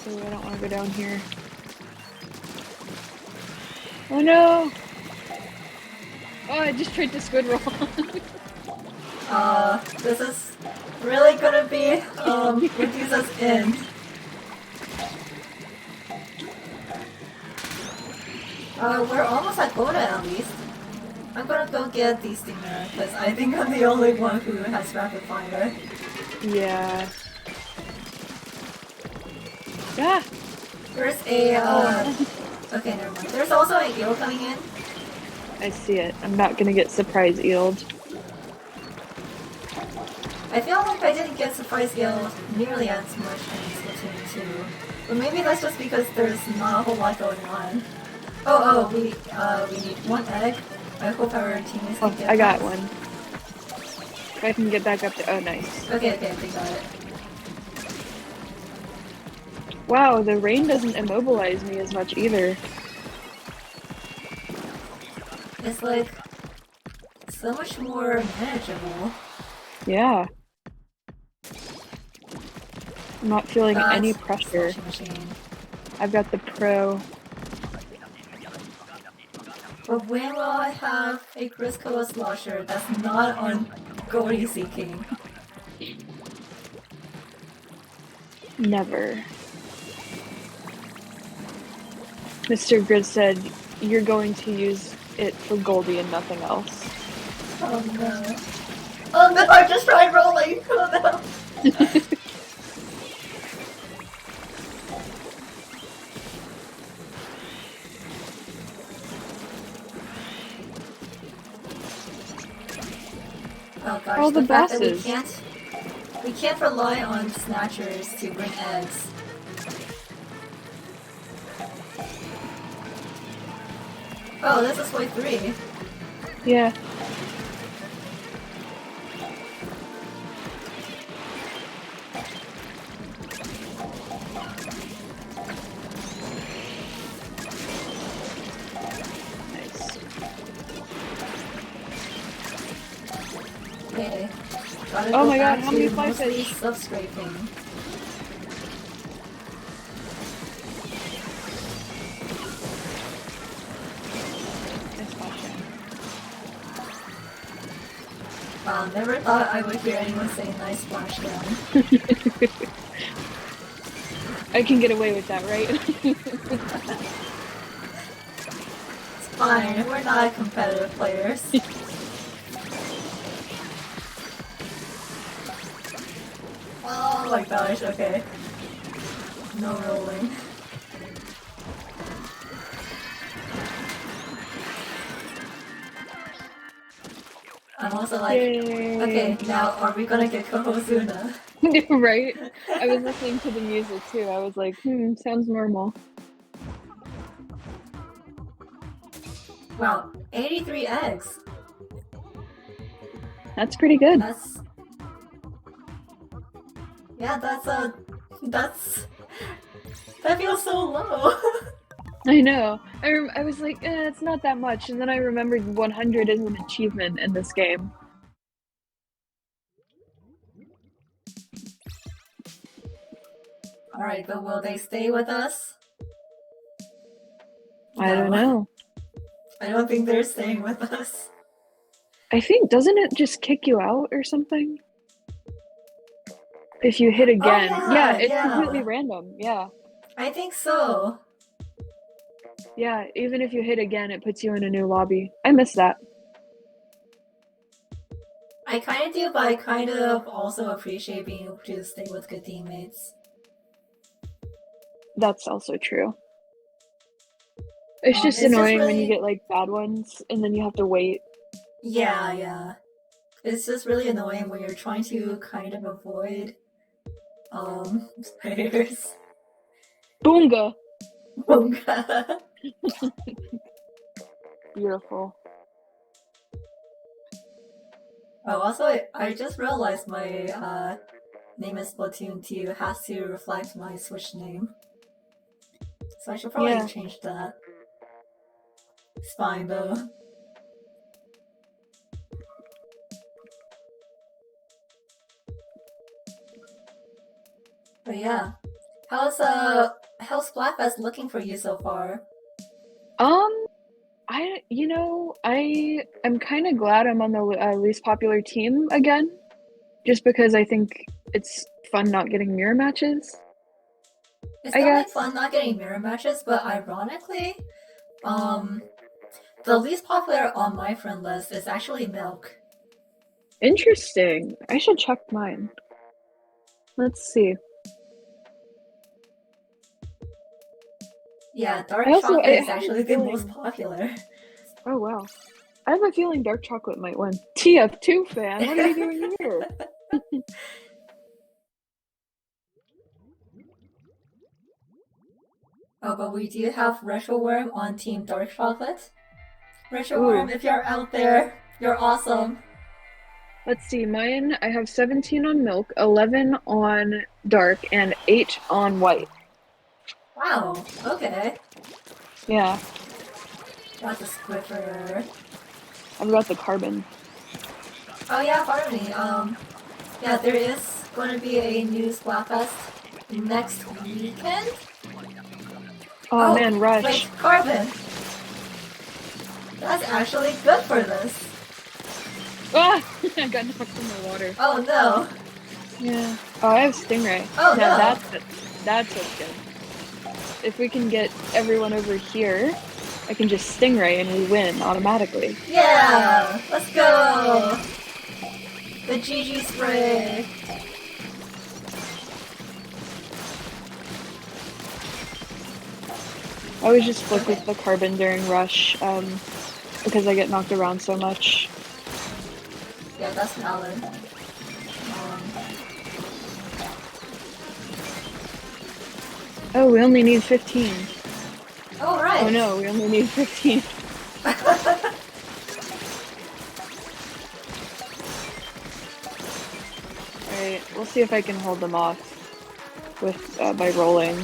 So I don't want to go down here. Oh no! Oh, I just tried to squid roll. This is really gonna be Medusa's end. We're almost at quota at least. I'm gonna go get the stinger because I think I'm the only one who has rapid fire. Yeah. Ah! There's a okay, never mind. There's also an eel coming in. I see it. I'm not gonna get surprise eeled. I feel like I didn't get surprise eel nearly as much in Splatoon 2. But maybe that's just because there's not a whole lot going on. Oh, we need one egg. I hope our teammates can get I got this. one. If I can get back up to. Oh, nice. Okay, they got it. Wow, the rain doesn't immobilize me as much either. It's like so much more manageable. Yeah. I'm not feeling any That's pressure. Slushing machine. I've got the pro. But when will I have a Crisco slosher that's not on Goldie Seeking? Never. Mr. Grid said, you're going to use it for Goldie and nothing else. Oh no. Oh no, I just tried rolling! Oh no! Oh gosh, All the fact that we bosses. can't We can't rely on snatchers to bring eggs. Oh, this is wave 3. Yeah. Nice. Okay. Gotta Oh go my god, back how many to fly mostly fish? subscraping. Nice splashdown. Wow, never thought I would hear anyone say nice splashdown. I can get away with that, right? It's fine, we're not competitive players. Oh my gosh, okay. No rolling. I'm also like, Yay! okay, now are we gonna get Kohozuna? Right? I was listening to the music too. I was like, sounds normal. Wow, 83 eggs. That's pretty good. That's... Yeah, that's... That feels so low. I know. I was like, it's not that much. And then I remembered 100 is an achievement in this game. Alright, but will they stay with us? I don't know. I don't think they're staying with us. I think, doesn't it just kick you out or something? If you hit again. Oh, yeah, it's completely random. Yeah. I think so. Yeah, even if you hit again, it puts you in a new lobby. I miss that. I kind of do, but I kind of also appreciate being able to stay with good teammates. That's also true. It's just annoying when you get like bad ones and then you have to wait. Yeah. It's just really annoying when you're trying to kind of avoid players. Boonga! Boonga. Beautiful. Oh, also, I just realized my name in Splatoon 2 has to reflect my Switch name. So I should probably change that. It's fine though. But yeah. How's Splatfest looking for you so far? I'm kind of glad I'm on the least popular team again, just because I think it's fun not getting mirror matches. It's definitely fun not getting mirror matches, but ironically, the least popular on my friend list is actually Milk. Interesting. I should check mine. Let's see. Yeah, Dark Chocolate is actually the most popular. Oh wow. I have a feeling Dark Chocolate might win. TF2 fan, what are you doing here? Oh, but we do have Retro Worm on Team Dark Chocolate. Retro Worm, if you're out there, you're awesome. Let's see, mine, I have 17 on Milk, 11 on Dark, and 8 on White. Wow, okay. Yeah. Got the Squiffer. I've got the Carbon. Oh yeah, pardon me. Yeah, there is going to be a new Splatfest next weekend. Oh man, Rush. Wait, Carbon. That's actually good for this. Ah! I got knocked in the water. Oh no. Yeah. Oh, I have Stingray. Oh now, no. That's what's good. If we can get everyone over here, I can just Stingray and we win automatically. Yeah! Let's go! The GG spray! I always just flick with the Carbon during Rush, because I get knocked around so much. Yeah, that's valid. Oh, we only need 15. Oh, right. Oh no, we only need 15. Alright, we'll see if I can hold them off with by rolling.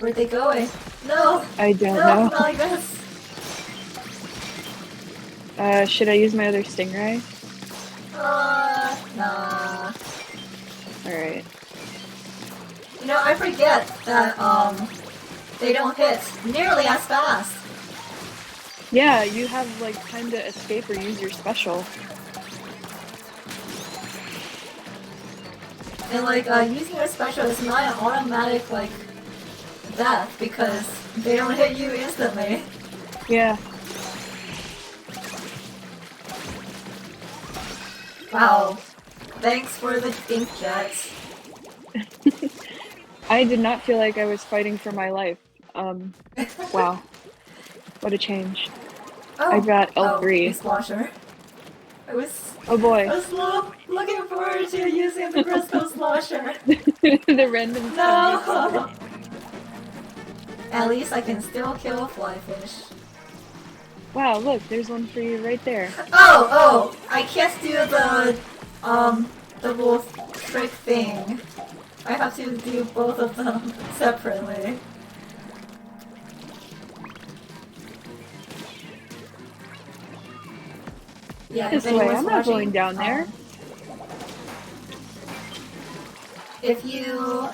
Where'd they going? No! I don't No, know. not like this! Should I use my other stingray? Nah. Alright. You know, I forget that, they don't hit nearly as fast. Yeah, you have like time to escape or use your special. And like, using your special is not an automatic, like, death because they don't hit you instantly. Yeah. Wow. Thanks for the ink jets. I did not feel like I was fighting for my life. Wow. What a change. I got L3. Dishwasher. Oh boy. I was looking forward to using the Briscoe Slosher. The random No! At least I can still kill a flyfish. Wow, look, there's one for you right there. Oh! I can't do the, double trick thing. I have to do both of them separately. Yeah, This way, I'm not going down there. If you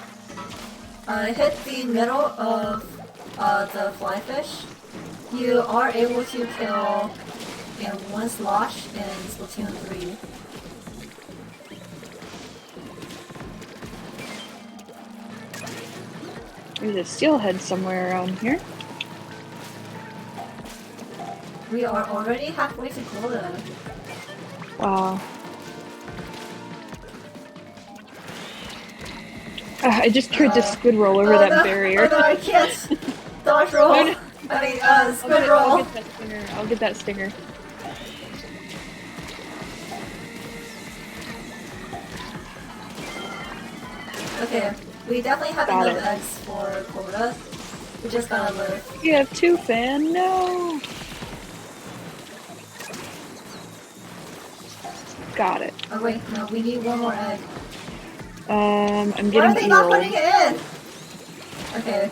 hit the middle of the flyfish, you are able to kill in one slosh in Splatoon 3. There's a steelhead somewhere around here. We are already halfway to quota. Wow. I just tried to squid roll over that barrier. Oh no, I can't! Dodge roll! Oh, no. I mean, squid roll! I'll get that stinger. Okay, we definitely have Got enough it. eggs for quota. We just gotta live. You have 2 fan? No! Got it. Oh wait, no, we need one more egg. I'm Why are getting they not eel. putting it in? Okay.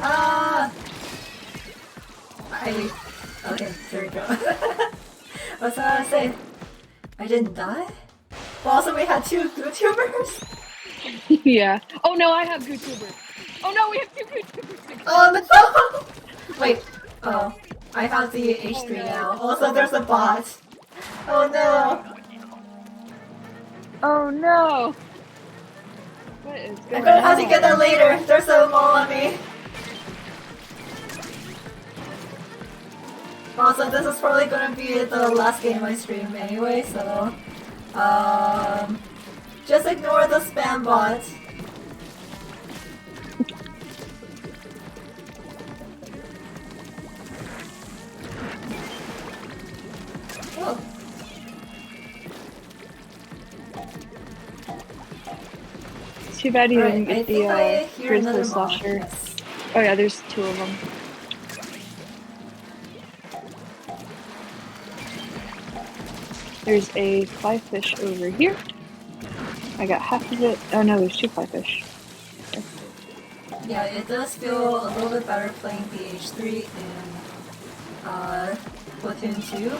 Ah! Okay, there we go. What's I gonna say? I didn't die? But also we had 2 YouTubers? Yeah. Oh no, I have YouTubers. Oh no, we have 2 YouTubers. Oh no! Wait, oh. I have the H3 now. Also there's a bot. Oh no! Oh no! What is going on? I'm gonna have to get that later. There's a mole on me. Also, this is probably gonna be the last game I stream anyway, so just ignore the spam bot. Oh. Too bad you didn't get the Briscoe Slosher. Yes. Oh yeah, there's 2 of them. There's a flyfish over here. I got half of it. Oh no, there's 2 flyfish. Okay. Yeah, it does feel a little bit better playing the H3 in Splatoon 2.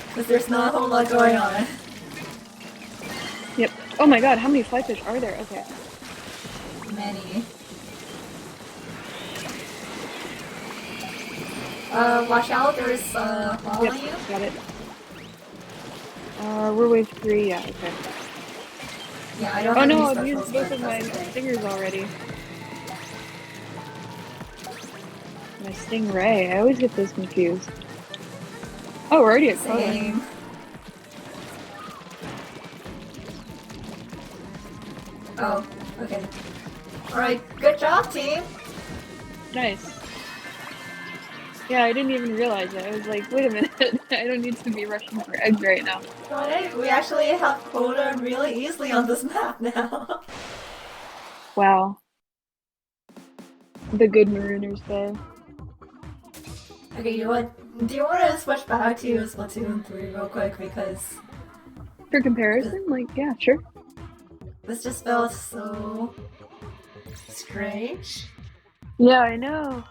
Because there's not a whole lot going on. Yep. Oh my god, how many flyfish are there? Okay. Many. Watch out, there's wall on you. Got it. We're wave 3, yeah, okay. Yeah, I don't Oh have no, any I've used specials, both of but my that's okay. stingers already. My stingray, I always get those confused. Oh, we're already at quota. Same. Oh, okay. Alright, good job, team! Nice. Yeah, I didn't even realize it. I was like, wait a minute, I don't need to be rushing for eggs right now. Right? We actually have quota really easily on this map now. Wow, the good Marooners Bay. Okay, you know what? Do you want to switch back to Splatoon 3 real quick? Because For this, comparison, like, yeah, sure. this just felt so strange. Yeah, I know.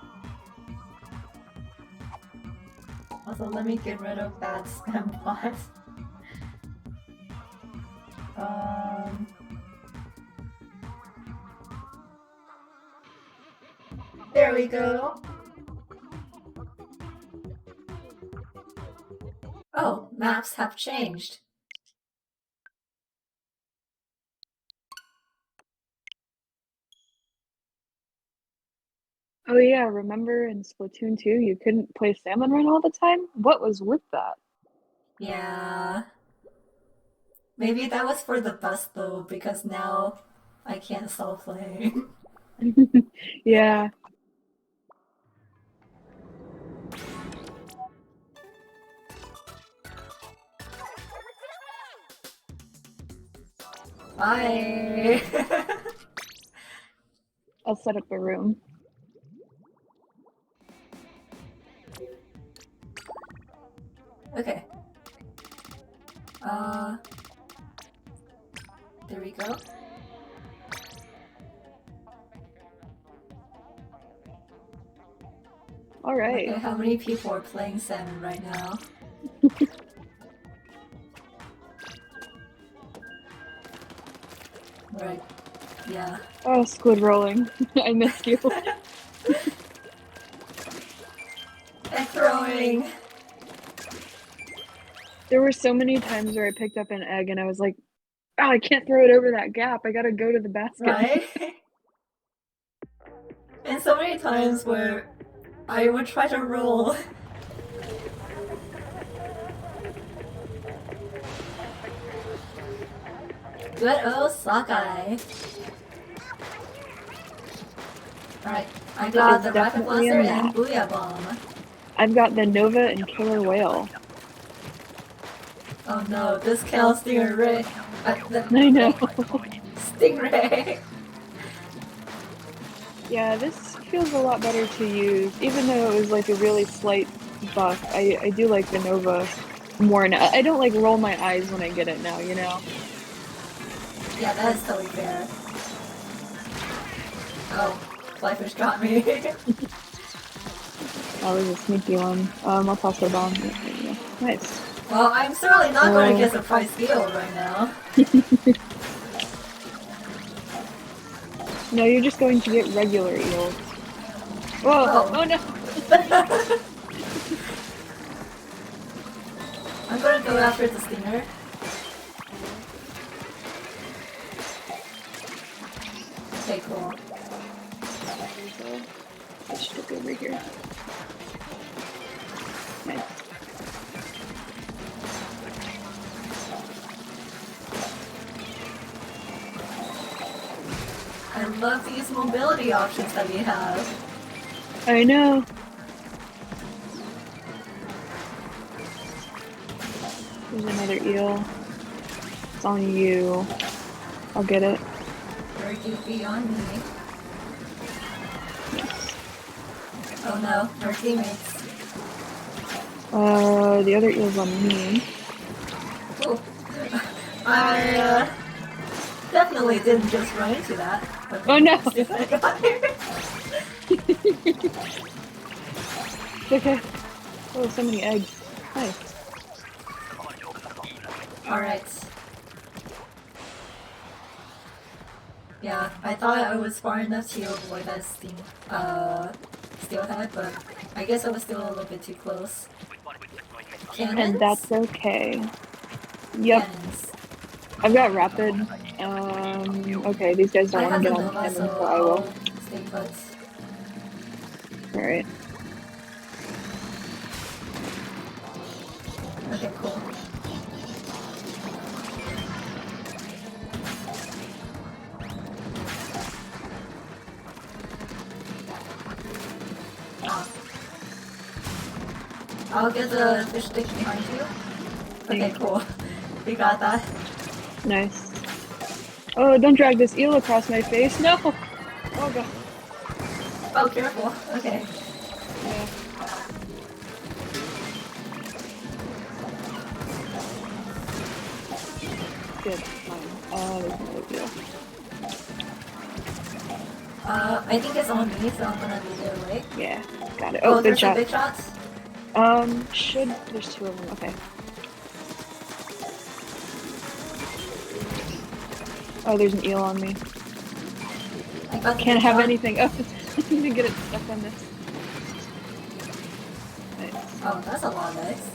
Also, let me get rid of that spam bot. Um, there we go. Oh, maps have changed. Oh yeah, remember in Splatoon 2 you couldn't play Salmon Run all the time? What was with that? Yeah. Maybe that was for the best though, because now I can't stop playing. Yeah. Bye. I'll set up a room. Okay. Uh, there we go. All right. Okay, how many people are playing Salmon right now? Right. Yeah. Oh, squid rolling. I missed you. And throwing. There were so many times where I picked up an egg and I was like, oh, I can't throw it over that gap. I gotta go to the basket. Right? And so many times where I would try to roll. Good old sockeye. Alright, I got It's the Rapid definitely a Blaster and map. Booyah Bomb. I've got the Nova and Killer Whale. Oh no, this counts Stingray. I know. Stingray. Yeah, this feels a lot better to use, even though it was like a really slight buff. I do like the Nova more now. I don't like roll my eyes when I get it now, you know? Yeah, that is totally fair. Oh, Flyfish got me. That was a sneaky one. I'll toss it bomb. Yeah. Nice. Well, I'm certainly not going to get surprise steal right now. No, you're just going to get regular eels. Whoa! Oh. Oh no! I'm gonna go after the Stinger. Okay, cool. Let's stick over here. Nice. I love these mobility options that we have. I know. There's another eel. It's on you. I'll get it. Very goofy on me. Yes. Oh no, our teammates. The other eel's on me. Ooh. I definitely didn't just run into that. But Oh no! I got here. Okay. Oh, so many eggs. Nice. Alright. Yeah, I thought I was far enough to avoid that steelhead, but I guess I was still a little bit too close. Cannons? And that's okay. Yep. Cannons. I've got rapid. Okay, these guys don't I want have to the get on Nova, cannon, so so I will. I'll stay put. Alright. Okay, cool. Ah. I'll get the fish stick behind you. Okay, Thank you. cool. We got that. Nice. Oh, don't drag this eel across my face. No! Oh god. Oh, careful. Okay. Yeah. Good. Fine. There's another eel. I think it's on me, so I'm gonna leave it away. Yeah. Got it. Oh, Oh, good there's some shot. big shots. There's two of them. Okay. Oh, there's an eel on me. I got the Can't big have shot. anything. Oh, I need to get it stuck on this. Nice. Oh, that's a lot of dice.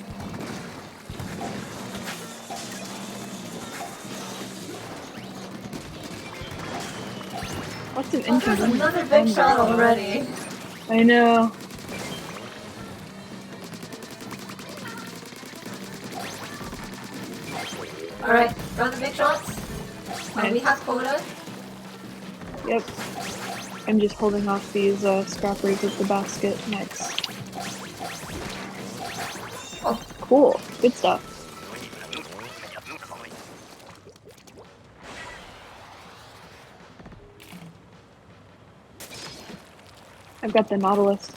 What's an Oh, there's inconvenient another big phone shot right now? already. I know. Alright, got the big shots. Nice. We have quota. Yep. I'm just holding off these scrappers with the basket. Nice. Oh, Cool. Good stuff. I've got the Nautilus.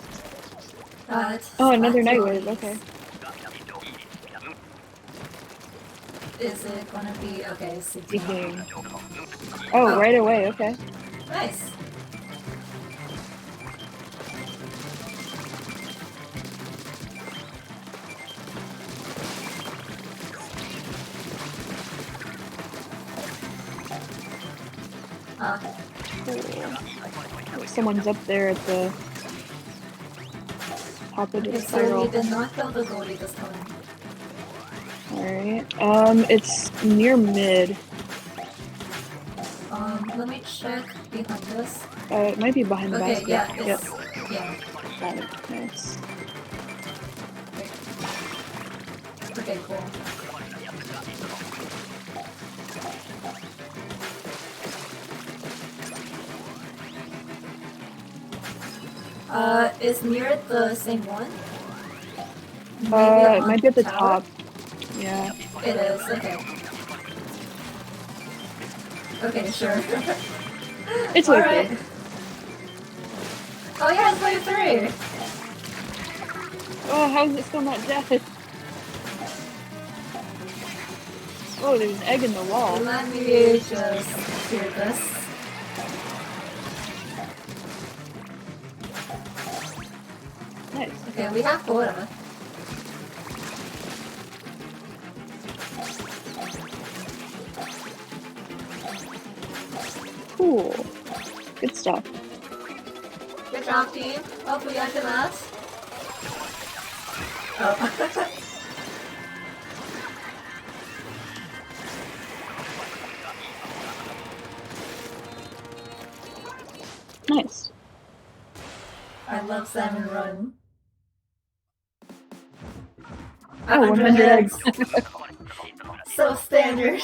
Oh, another night wave. Okay. Is it gonna be okay? Seeking. Oh, right away. Okay. Nice. Cool. Someone's up there at the top of the Okay, so spiral. we did not kill the goalie this time. Alright. It's near mid. Let me check behind us. It might be behind the basket. Yeah, Yep. yeah. Got it. Nice. Okay, cool. Is near the same one? It might be at the top. Yeah. It is, okay. Okay, sure. It's Alright. okay. Oh yeah, it's wave 3! Oh, how is it still not dead? Oh, there's an egg in the wall. Let me just clear this. Nice. Okay, we have quota. Cool. Good stuff. Good job, team. Oh, we got to last. Oh. Nice. I love Salmon Run. Oh, 100 eggs. So standard.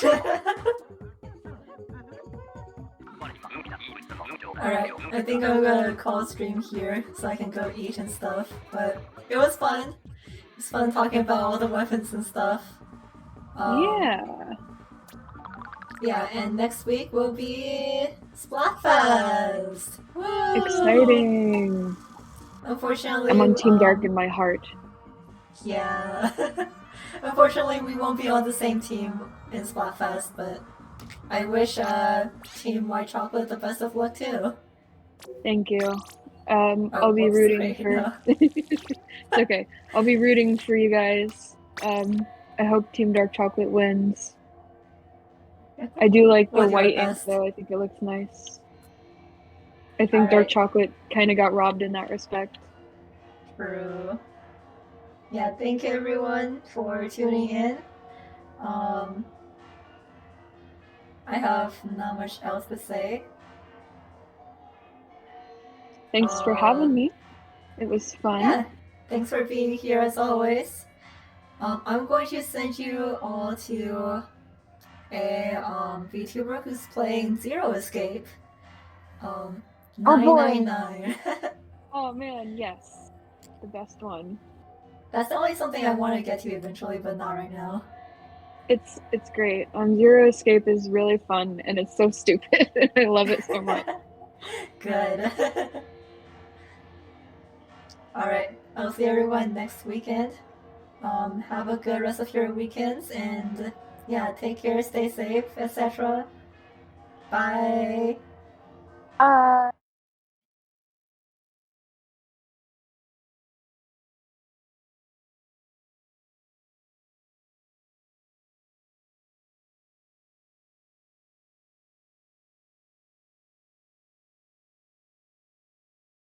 Alright, I think I'm gonna call stream here so I can go eat and stuff. But it was fun. It was fun talking about all the weapons and stuff. Yeah. Yeah, and next week will be Splatfest! Woo! Exciting. Unfortunately, I'm on Team Dark in my heart. Yeah. Unfortunately, we won't be on the same team in Splatfest, but I wish Team White Chocolate the best of luck too. Thank you. I'll be rooting for. It's okay. I'll be rooting for you guys. I hope Team Dark Chocolate wins. I do like the white ink though. I think it looks nice. I think Dark Chocolate kind of got robbed in that respect. True. Yeah, thank you everyone for tuning in. I have not much else to say. Thanks for having me. It was fun. Yeah, thanks for being here as always. I'm going to send you all to a VTuber who's playing Zero Escape. 999. Oh man, yes. The best one. That's definitely something I want to get to eventually, but not right now. It's great. Zero Escape is really fun and it's so stupid. I love it so much. Good. All right. I'll see everyone next weekend. Have a good rest of your weekends and yeah, take care, stay safe, etc. Bye.